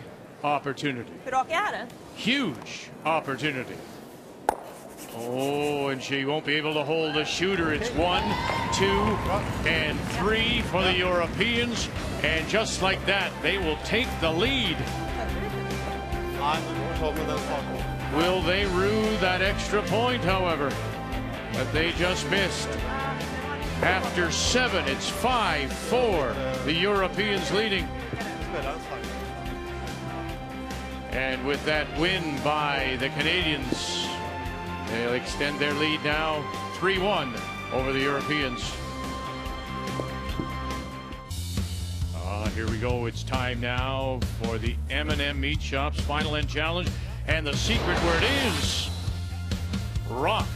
opportunity. Hur rak är det? Huge opportunity. Oh, and she won't be able to hold the shooter. It's 1, 2, and 3 for the Europeans. And just like that, they will take the lead. Will they rue that extra point, however, that they just missed? After 7, it's 5-4. The Europeans leading. And with that win by the Canadians, they'll extend their lead now 3-1 over the Europeans. Here we go. It's time now for the M&M Meat Shop's Final End Challenge. And the secret word is rock.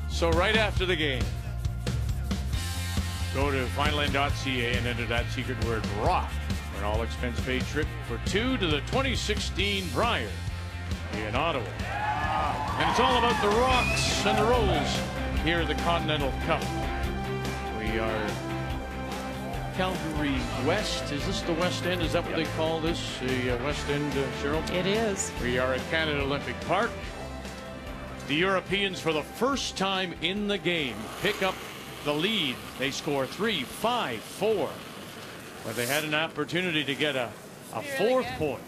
So right after the game, go to finalend.ca and enter that secret word rock for an all expense paid trip for 2 to the 2016 Brier in Ottawa. And it's all about the rocks and the rolls here at the Continental Cup. We are Calgary West. Is this the West End? Is that what they call this? The West End, Cheryl? It is. We are at Canada Olympic Park. The Europeans, for the first time in the game, pick up the lead. They score 3, 5, 4. But they had an opportunity to get a fourth point.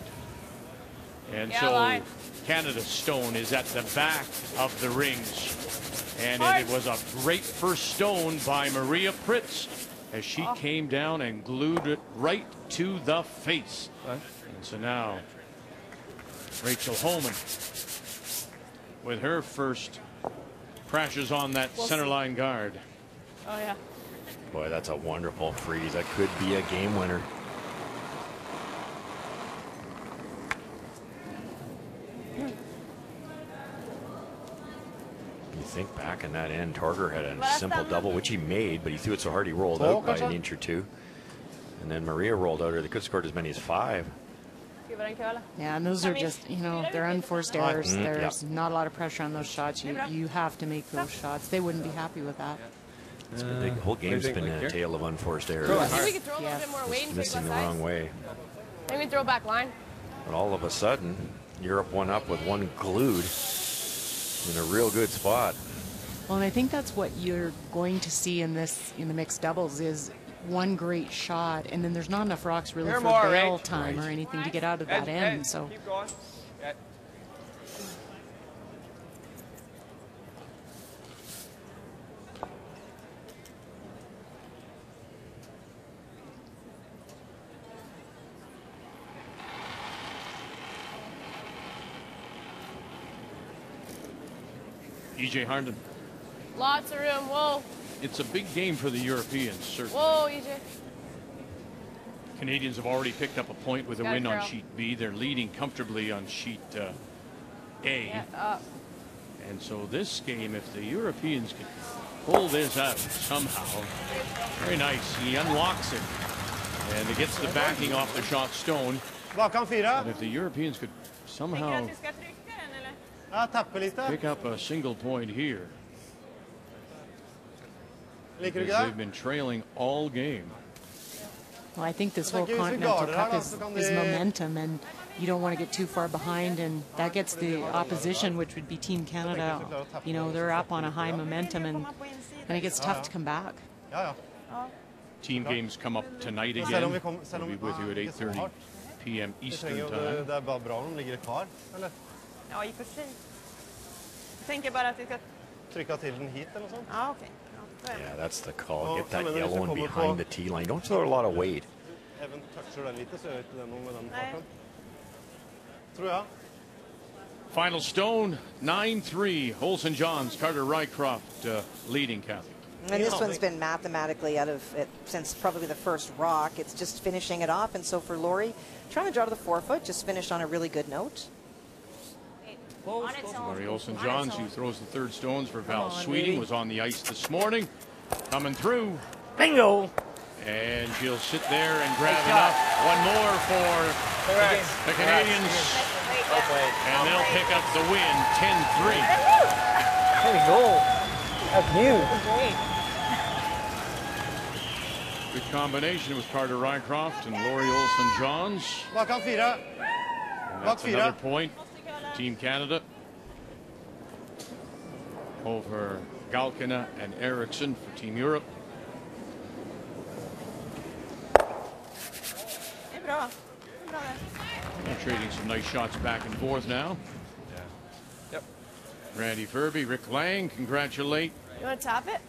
And so Canada's stone is at the back of the rings. And it was a great first stone by Maria Prytz as she came down and glued it right to the face. And so now Rachel Homan with her first crashes on that center line guard. Oh, yeah. Boy, that's a wonderful freeze. That could be a game winner. You think back in that end, Torger had a simple double, which he made, but he threw it so hard he rolled out by an inch or two. And then Maria rolled out, or they could have scored as many as 5. Yeah, and those are just, they're unforced errors. There's not a lot of pressure on those shots. You have to make those shots. They wouldn't be happy with that. The whole game's been a tale of unforced errors. Maybe we could throw a little bit more weight and missing the wrong way. Maybe throw back line. But all of a sudden, Europe won up with one glued in a real good spot. Well, and I think that's what you're going to see in the mixed doubles is one great shot, and then there's not enough rocks really for bail time or anything to get out of that end. So. Keep going. EJ Harnden. Lots of room. Whoa. It's a big game for the Europeans, certainly. Whoa, EJ. Canadians have already picked up a point with a Got it, win on girl. sheet B. They're leading comfortably on sheet A. Yeah, up. And so this game, if the Europeans can pull this out somehow, very nice. He unlocks it. And it gets the backing off the shot stone. And if the Europeans could somehow pick up a single point here, because they've been trailing all game. Well, I think this whole Continental Cup is momentum, and you don't want to get too far behind, and that gets the opposition, which would be Team Canada. You know, they're up on a high momentum, and it gets tough to come back. Team games come up tonight again. We'll be with you at 8:30 p.m. Eastern time. Ja, i och för sig. Jag tänker bara att vi ska trycka till den hit eller sånt. Ja, okej. Yeah, that's the call. Get that yellow one behind the tee line. Don't throw a lot of weight. Även touchar den lite så är inte den nog med den farten. Tror jag. Final stone, 9-3. Olsen Johns, Carter Rycroft leading, Kathy. And this one's been mathematically out of it since probably the first rock. It's just finishing it off. And so for Laurie, trying to draw to the 4-foot, just finished on a really good note. Laurie Olsen Johns, who throws the third stones for Val Sweeting, was on the ice this morning. Coming through. Bingo! And she'll sit there and grab it up. One more for the Canadians. And they'll pick up the win, 10-3. There we go. That's huge. Good combination with Carter Rycroft and Laurie Olsen Johns. That's another point. Team Canada over Galkina and Eriksson for Team Europe. They're trading some nice shots back and forth now. Yeah. Yep. Randy Furby, Rick Lang, congratulate You want to top it?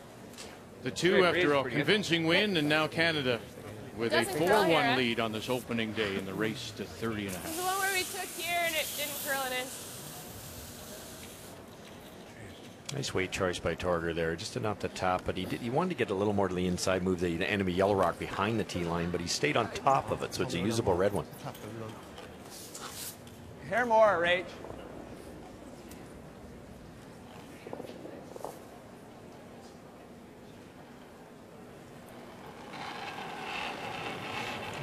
the two after a convincing win, and now Canada with a 4-1 lead on this opening day in the race to 30 and a This is half. the one where we took here and it didn't curl it in. Nice weight choice by Torger there, just enough to tap, but he wanted to get a little more to the inside, move the enemy yellow rock behind the tee line, but he stayed on top of it, so it's a usable red one. Hair more, Rach.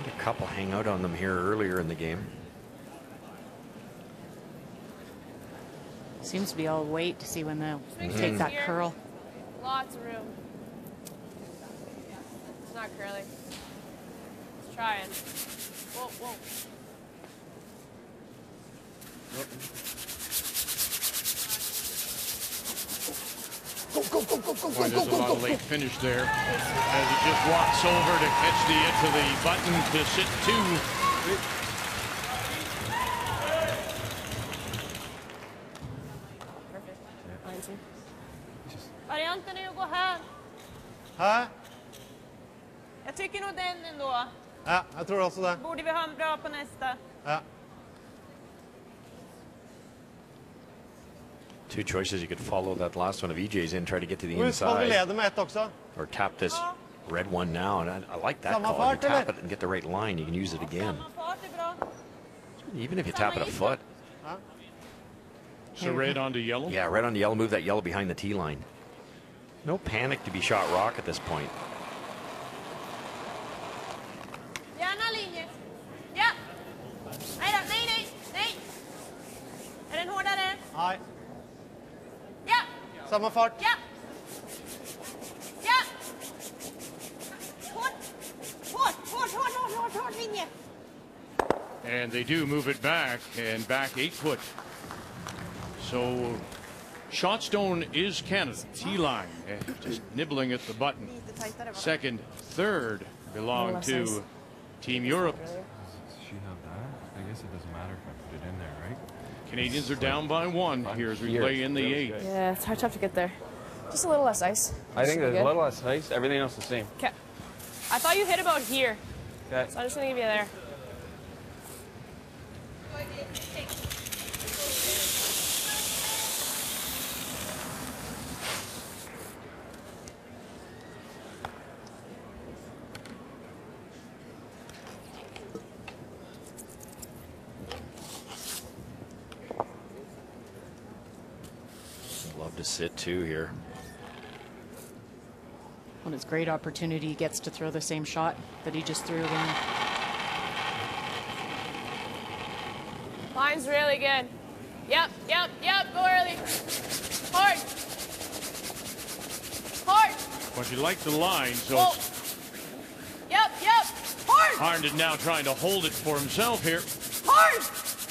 A couple hang out on them here earlier in the game. Seems to be all weight to see when they'll take that curl. Lots of room. It's not curly. It's trying. Whoa, whoa. Boy, there's a lot of late finish there as he just walks over to catch the edge of the button to sit two. Varianten är ju att gå här. Här? Jag tycker nog den ändå. Ja, jag tror också det. Borde vi ha en bra på nästa. Ja. Two choices. You could follow that last one of EJ's in, try to get to the Vi inside, leder med ett också. or tap this red one now. And I like that Samma call. If you fart, tap eller? it and get the right line, you can use it again. Fart är bra. Even if you tap it a foot. So red onto yellow? Yeah, red on the yellow. Move that yellow behind the tee line. No panic to be shot rock at this point. Gärna linje. Ja. Nej då, nej, nej, nej. Är den hårdare? Nej. Ja. Samma fart. Ja. Ja. Hårt. Hårt, hårt, hårt, hårt, hårt, hårt linje. And they do move it back, and back 8 foot. So shot stone is Canada. T-line, just nibbling at the button. Second, third belong to Team Europe. Does she have that? I guess it doesn't matter if I put it in there, right? Canadians are down by 1 here as we play in the 8th. Yeah, it's tough to get there. Just a little less ice. I think Should be there's a good. little less ice. Everything else the same. Okay. I thought you hit about here. Okay. So I'm just going to give you there. to sit too here. Well, it's a great opportunity. He gets to throw the same shot that he just threw again. Line's really good. Yep. Go early. Hard. Well, she liked the line, so Whoa. Yep. Hard. Harnden now trying to hold it for himself here. Hard.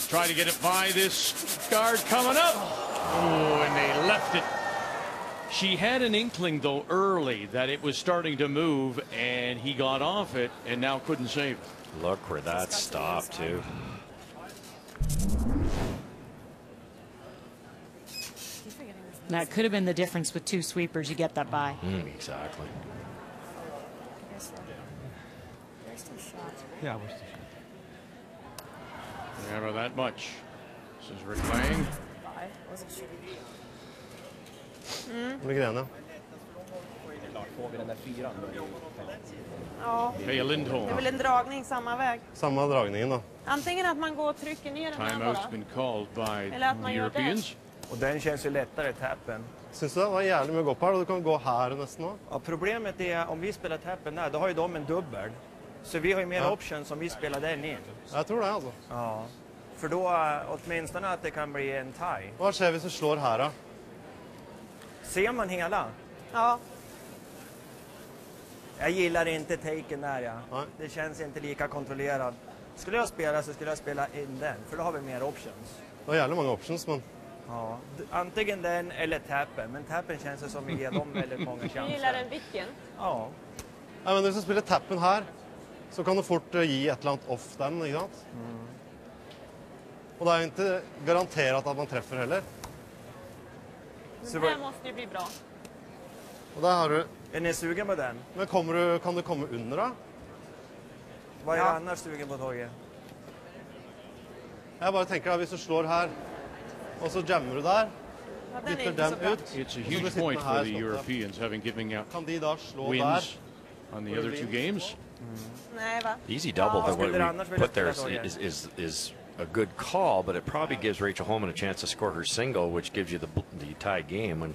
Try to get it by this guard coming up. Oh, and they left it. She had an inkling, though, early that it was starting to move, and he got off it and now couldn't save it. Look where that stopped, too. That could have been the difference with 2 sweepers. You get that by. Exactly. Yeah, we're still Never that much. This is Rick Lang. Vad ligger den då? Ja, Peja Lindholm. det är väl en dragning samma väg. Samma dragningen då. Antingen att man går och trycker ner den här Timeout's bara. been called by Eller att man the gör Europeans. Och den känns ju lättare, tappen. Syns du det var jävligt med att gå på här och du kan gå här nästan också? Ja, problemet är om vi spelar tappen där, då har ju de en dubbel. Så vi har ju mer options om vi spelar den in. Jag tror det alltså. Ja. För då åtminstone att det kan bli en tie. Vad sker hvis du slår här då? Ser man hela? Ja. Jag gillar inte taken där, ja. Det känns inte lika kontrollerad. Skulle jag spela så skulle jag spela in den, för då har vi mer options. Det var jävligt många options, men... Ja, antingen den eller tappen. Men tappen känns det som vi ger dem väldigt många chanser. Du gillar den vilken? Ja. Nej, men hvis du spiller tappen här så kan du fort gi ett eller annat off den, ikke sant? Och det är inte garanterat att man träffar heller. Den här måste ju bli bra. Och där har du... Är ni sugen på den? Men kan du komma under då? Vad är du annars sugen på, Torger? Jag bara tänker att om du slår här och så jammer du där, byter den ut. It's a huge point for the Europeans having giving out Kan de då slå wins där? on the other 2 games. Nej, va? The easy double that we put there is a good call, but it probably gives Rachel Homan a chance to score her single, which gives you the tie game. When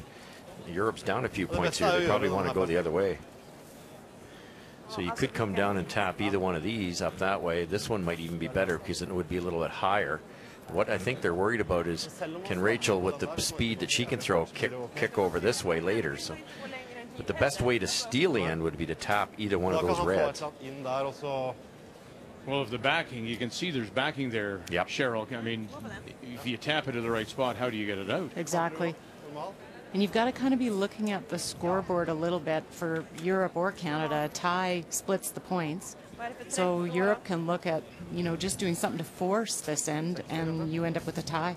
Europe's down a few points here, they probably want to go the other way. So you could come down and tap either one of these up that way. This one might even be better because it would be a little bit higher. What I think they're worried about is, can Rachel, with the speed that she can throw, kick over this way later? So, but the best way to steal the end would be to tap either one of those reds. Well, if the backing, you can see there's backing there, Cheryl. I mean, if you tap it to the right spot, how do you get it out? Exactly. And you've got to kind of be looking at the scoreboard a little bit for Europe or Canada. A tie splits the points. So Europe can look at, you know, just doing something to force this end, and you end up with a tie.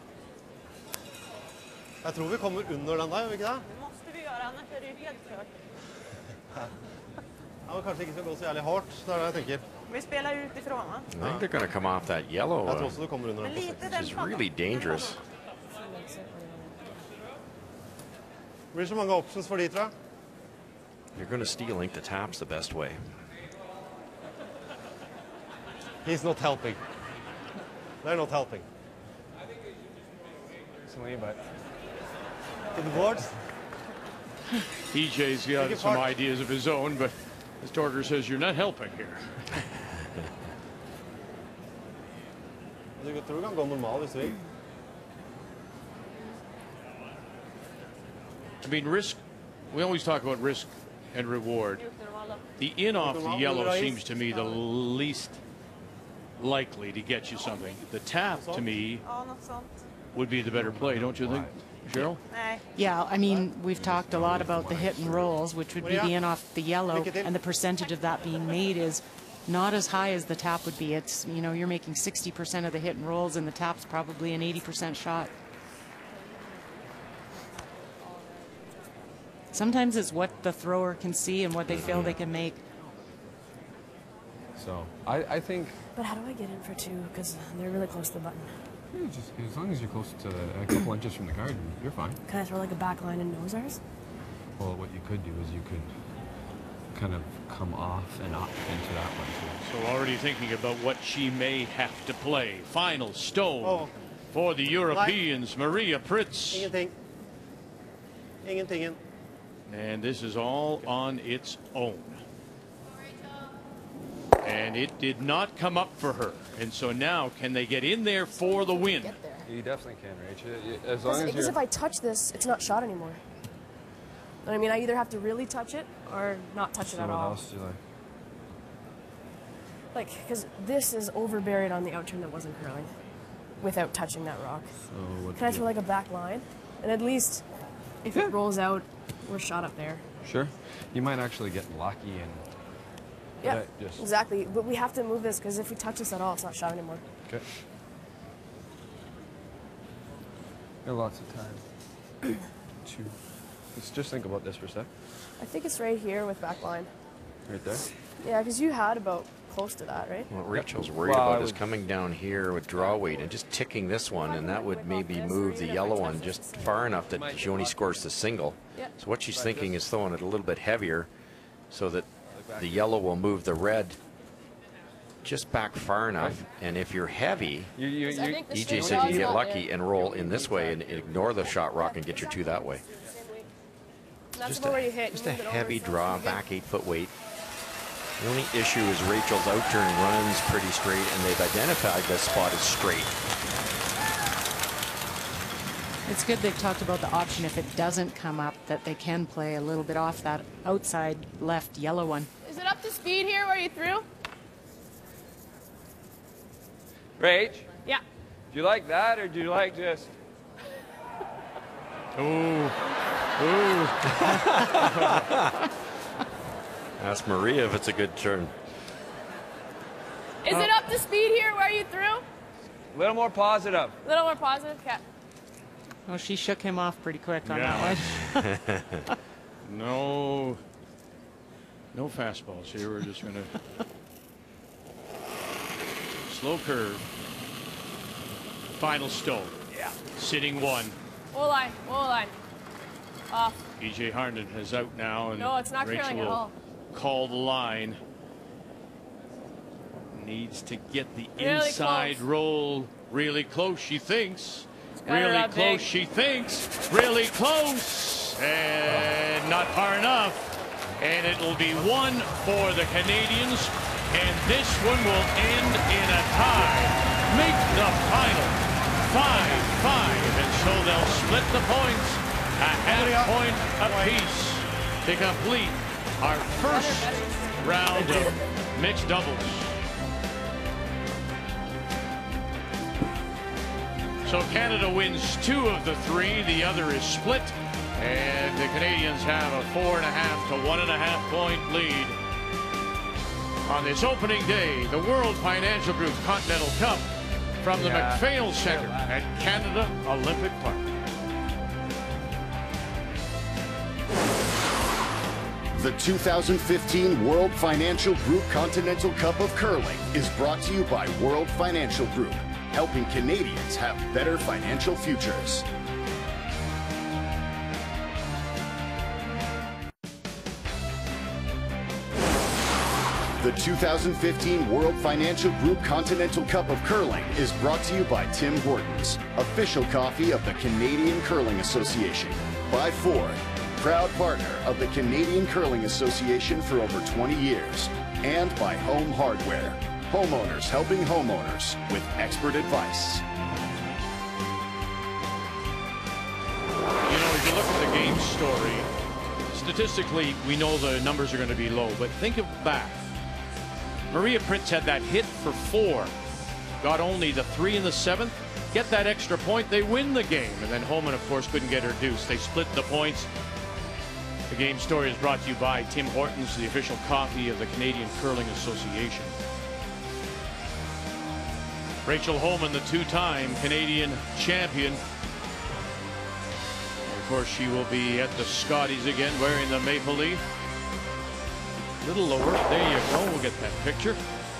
Jag tror vi kommer under den där, inte det? Det måste vi göra, annars är det ju helt kört. Ja, men kanske inte ska gå så jävligt hårt, det är det jag tänker. Vi spelar utifrån, va? I think they're going to come off that yellow, Jag tror också du kommer under den. which is really dangerous. Det blir så många options för dig, tror jag. You're going to steal ink the taps the best way. He's not helping. They're not helping. To the boards. EJ's got some ideas of his own, but as Torger says, you're not helping here. Jag tror du kan gå normal hvis du vill. I mean, risk, we always talk about risk and reward. The in off the yellow seems to me the least likely to get you something. The tap, to me, would be the better play, don't you think, Cheryl? Yeah, I mean, we've talked a lot about the hit and rolls, which would be the in off the yellow, and the percentage of that being made is not as high as the tap would be. It's, you know, you're making 60% of the hit and rolls, and the tap's probably an 80% shot. Sometimes it's what the thrower can see and what they feel they can make. So I think. But how do I get in for 2? Because they're really close to the button. Yeah, just as long as you're close to a couple inches from the garden, you're fine. Can I throw like a back line and nose ours? Well, what you could do is you could kind of come off and up into that one too. So already thinking about what she may have to play. Final stone for the Europeans, Maria Prytz. Ingenting. Ingentingen. And this is all on its own. And it did not come up for her. And so now, can they get in there for the win? You definitely can, Rach. As long as Because you're... if I touch this, it's not shot anymore. I mean, I either have to really touch it or not touch it at all. What else do you like? Like, because this is over-buried on the outturn that wasn't curling without touching that rock. So what Can I throw like a back line? And at least if it rolls out, we're shot up there. Sure. You might actually get lucky and... Yeah, exactly. But we have to move this because if we touch this at all, it's not shot anymore. Okay. Got lots of time. Let's just think about this for a sec. I think it's right here with back line. Right there? Yeah, because you had about close to that, right? What Rachel's worried about is coming down here with draw weight and just ticking this one, and that would maybe move the yellow one just far enough that she only scores the single. So what she's thinking is throwing it a little bit heavier so that the yellow will move the red just back far enough. And if you're heavy, EJ said you get lucky and roll in this way and ignore the shot rock and get your 2 that way. Just a heavy draw, back 8-foot weight. The only issue is Rachel's outturn runs pretty straight, and they've identified this spot as straight. It's good they've talked about the option if it doesn't come up that they can play a little bit off that outside left yellow one. Is it up to speed here? Are you through? Rach? Yeah. Do you like that or do you like this? Ooh. Ask Maria if it's a good turn. Is it up to speed here? Are you through? A little more positive. A little more positive? Okay. Oh, she shook him off pretty quick on that one. No fastballs here. We're just going to slow curve. Final stone. Yeah. Sitting 1. Whoa line. Off. EJ Harnden is out now, and No, it's not Rachel curling at will all. call the line. Needs to get the Really inside close. roll really close, she thinks. got it Really up close, big. she thinks. Really close. And not far enough. And it will be 1 for the Canadians. And this one will end in a tie. Make the final 5-5. And so they'll split the points. A half point apiece to complete our first round of mixed doubles. So Canada wins 2 of the 3. The other is split. And the Canadians have a 4.5 to 1.5 point lead. On this opening day, the World Financial Group Continental Cup from the MacPhail Center at Canada Olympic Park. The 2015 World Financial Group Continental Cup of Curling is brought to you by World Financial Group, helping Canadians have better financial futures. The 2015 World Financial Group Continental Cup of Curling is brought to you by Tim Hortons, official coffee of the Canadian Curling Association, by Ford, proud partner of the Canadian Curling Association for over 20 years, and by Home Hardware, homeowners helping homeowners with expert advice. You know, if you look at the game story, statistically, we know the numbers are going to be low, but think of back. Maria Prytz had that hit for 4, got only the 3 in the 7th, get that extra point, they win the game. And then Homan, of course, couldn't get her deuce. They split the points. The game story is brought to you by Tim Hortons, the official coffee of the Canadian Curling Association. Rachel Homan, the 2-time Canadian champion. Of course, she will be at the Scotties again wearing the maple leaf. A little lower. There you go. We'll get that picture.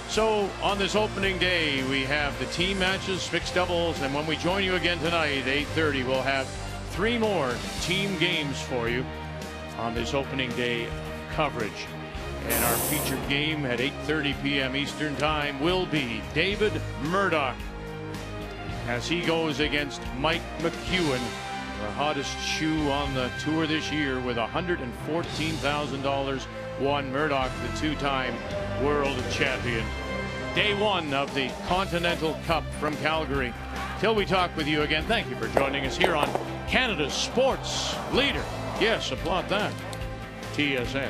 So on this opening day, we have the team matches, mixed doubles, and when we join you again tonight, 8:30, we'll have 3 more team games for you on this opening day coverage. And our featured game at 8:30 p.m. Eastern Time will be David Murdoch as he goes against Mike McEwen The hottest shoe on the tour this year with $114,000 won Murdoch, the two-time world champion. Day one of the Continental Cup from Calgary. Till we talk with you again, thank you for joining us here on Canada's sports leader. Yes, applaud that. TSN.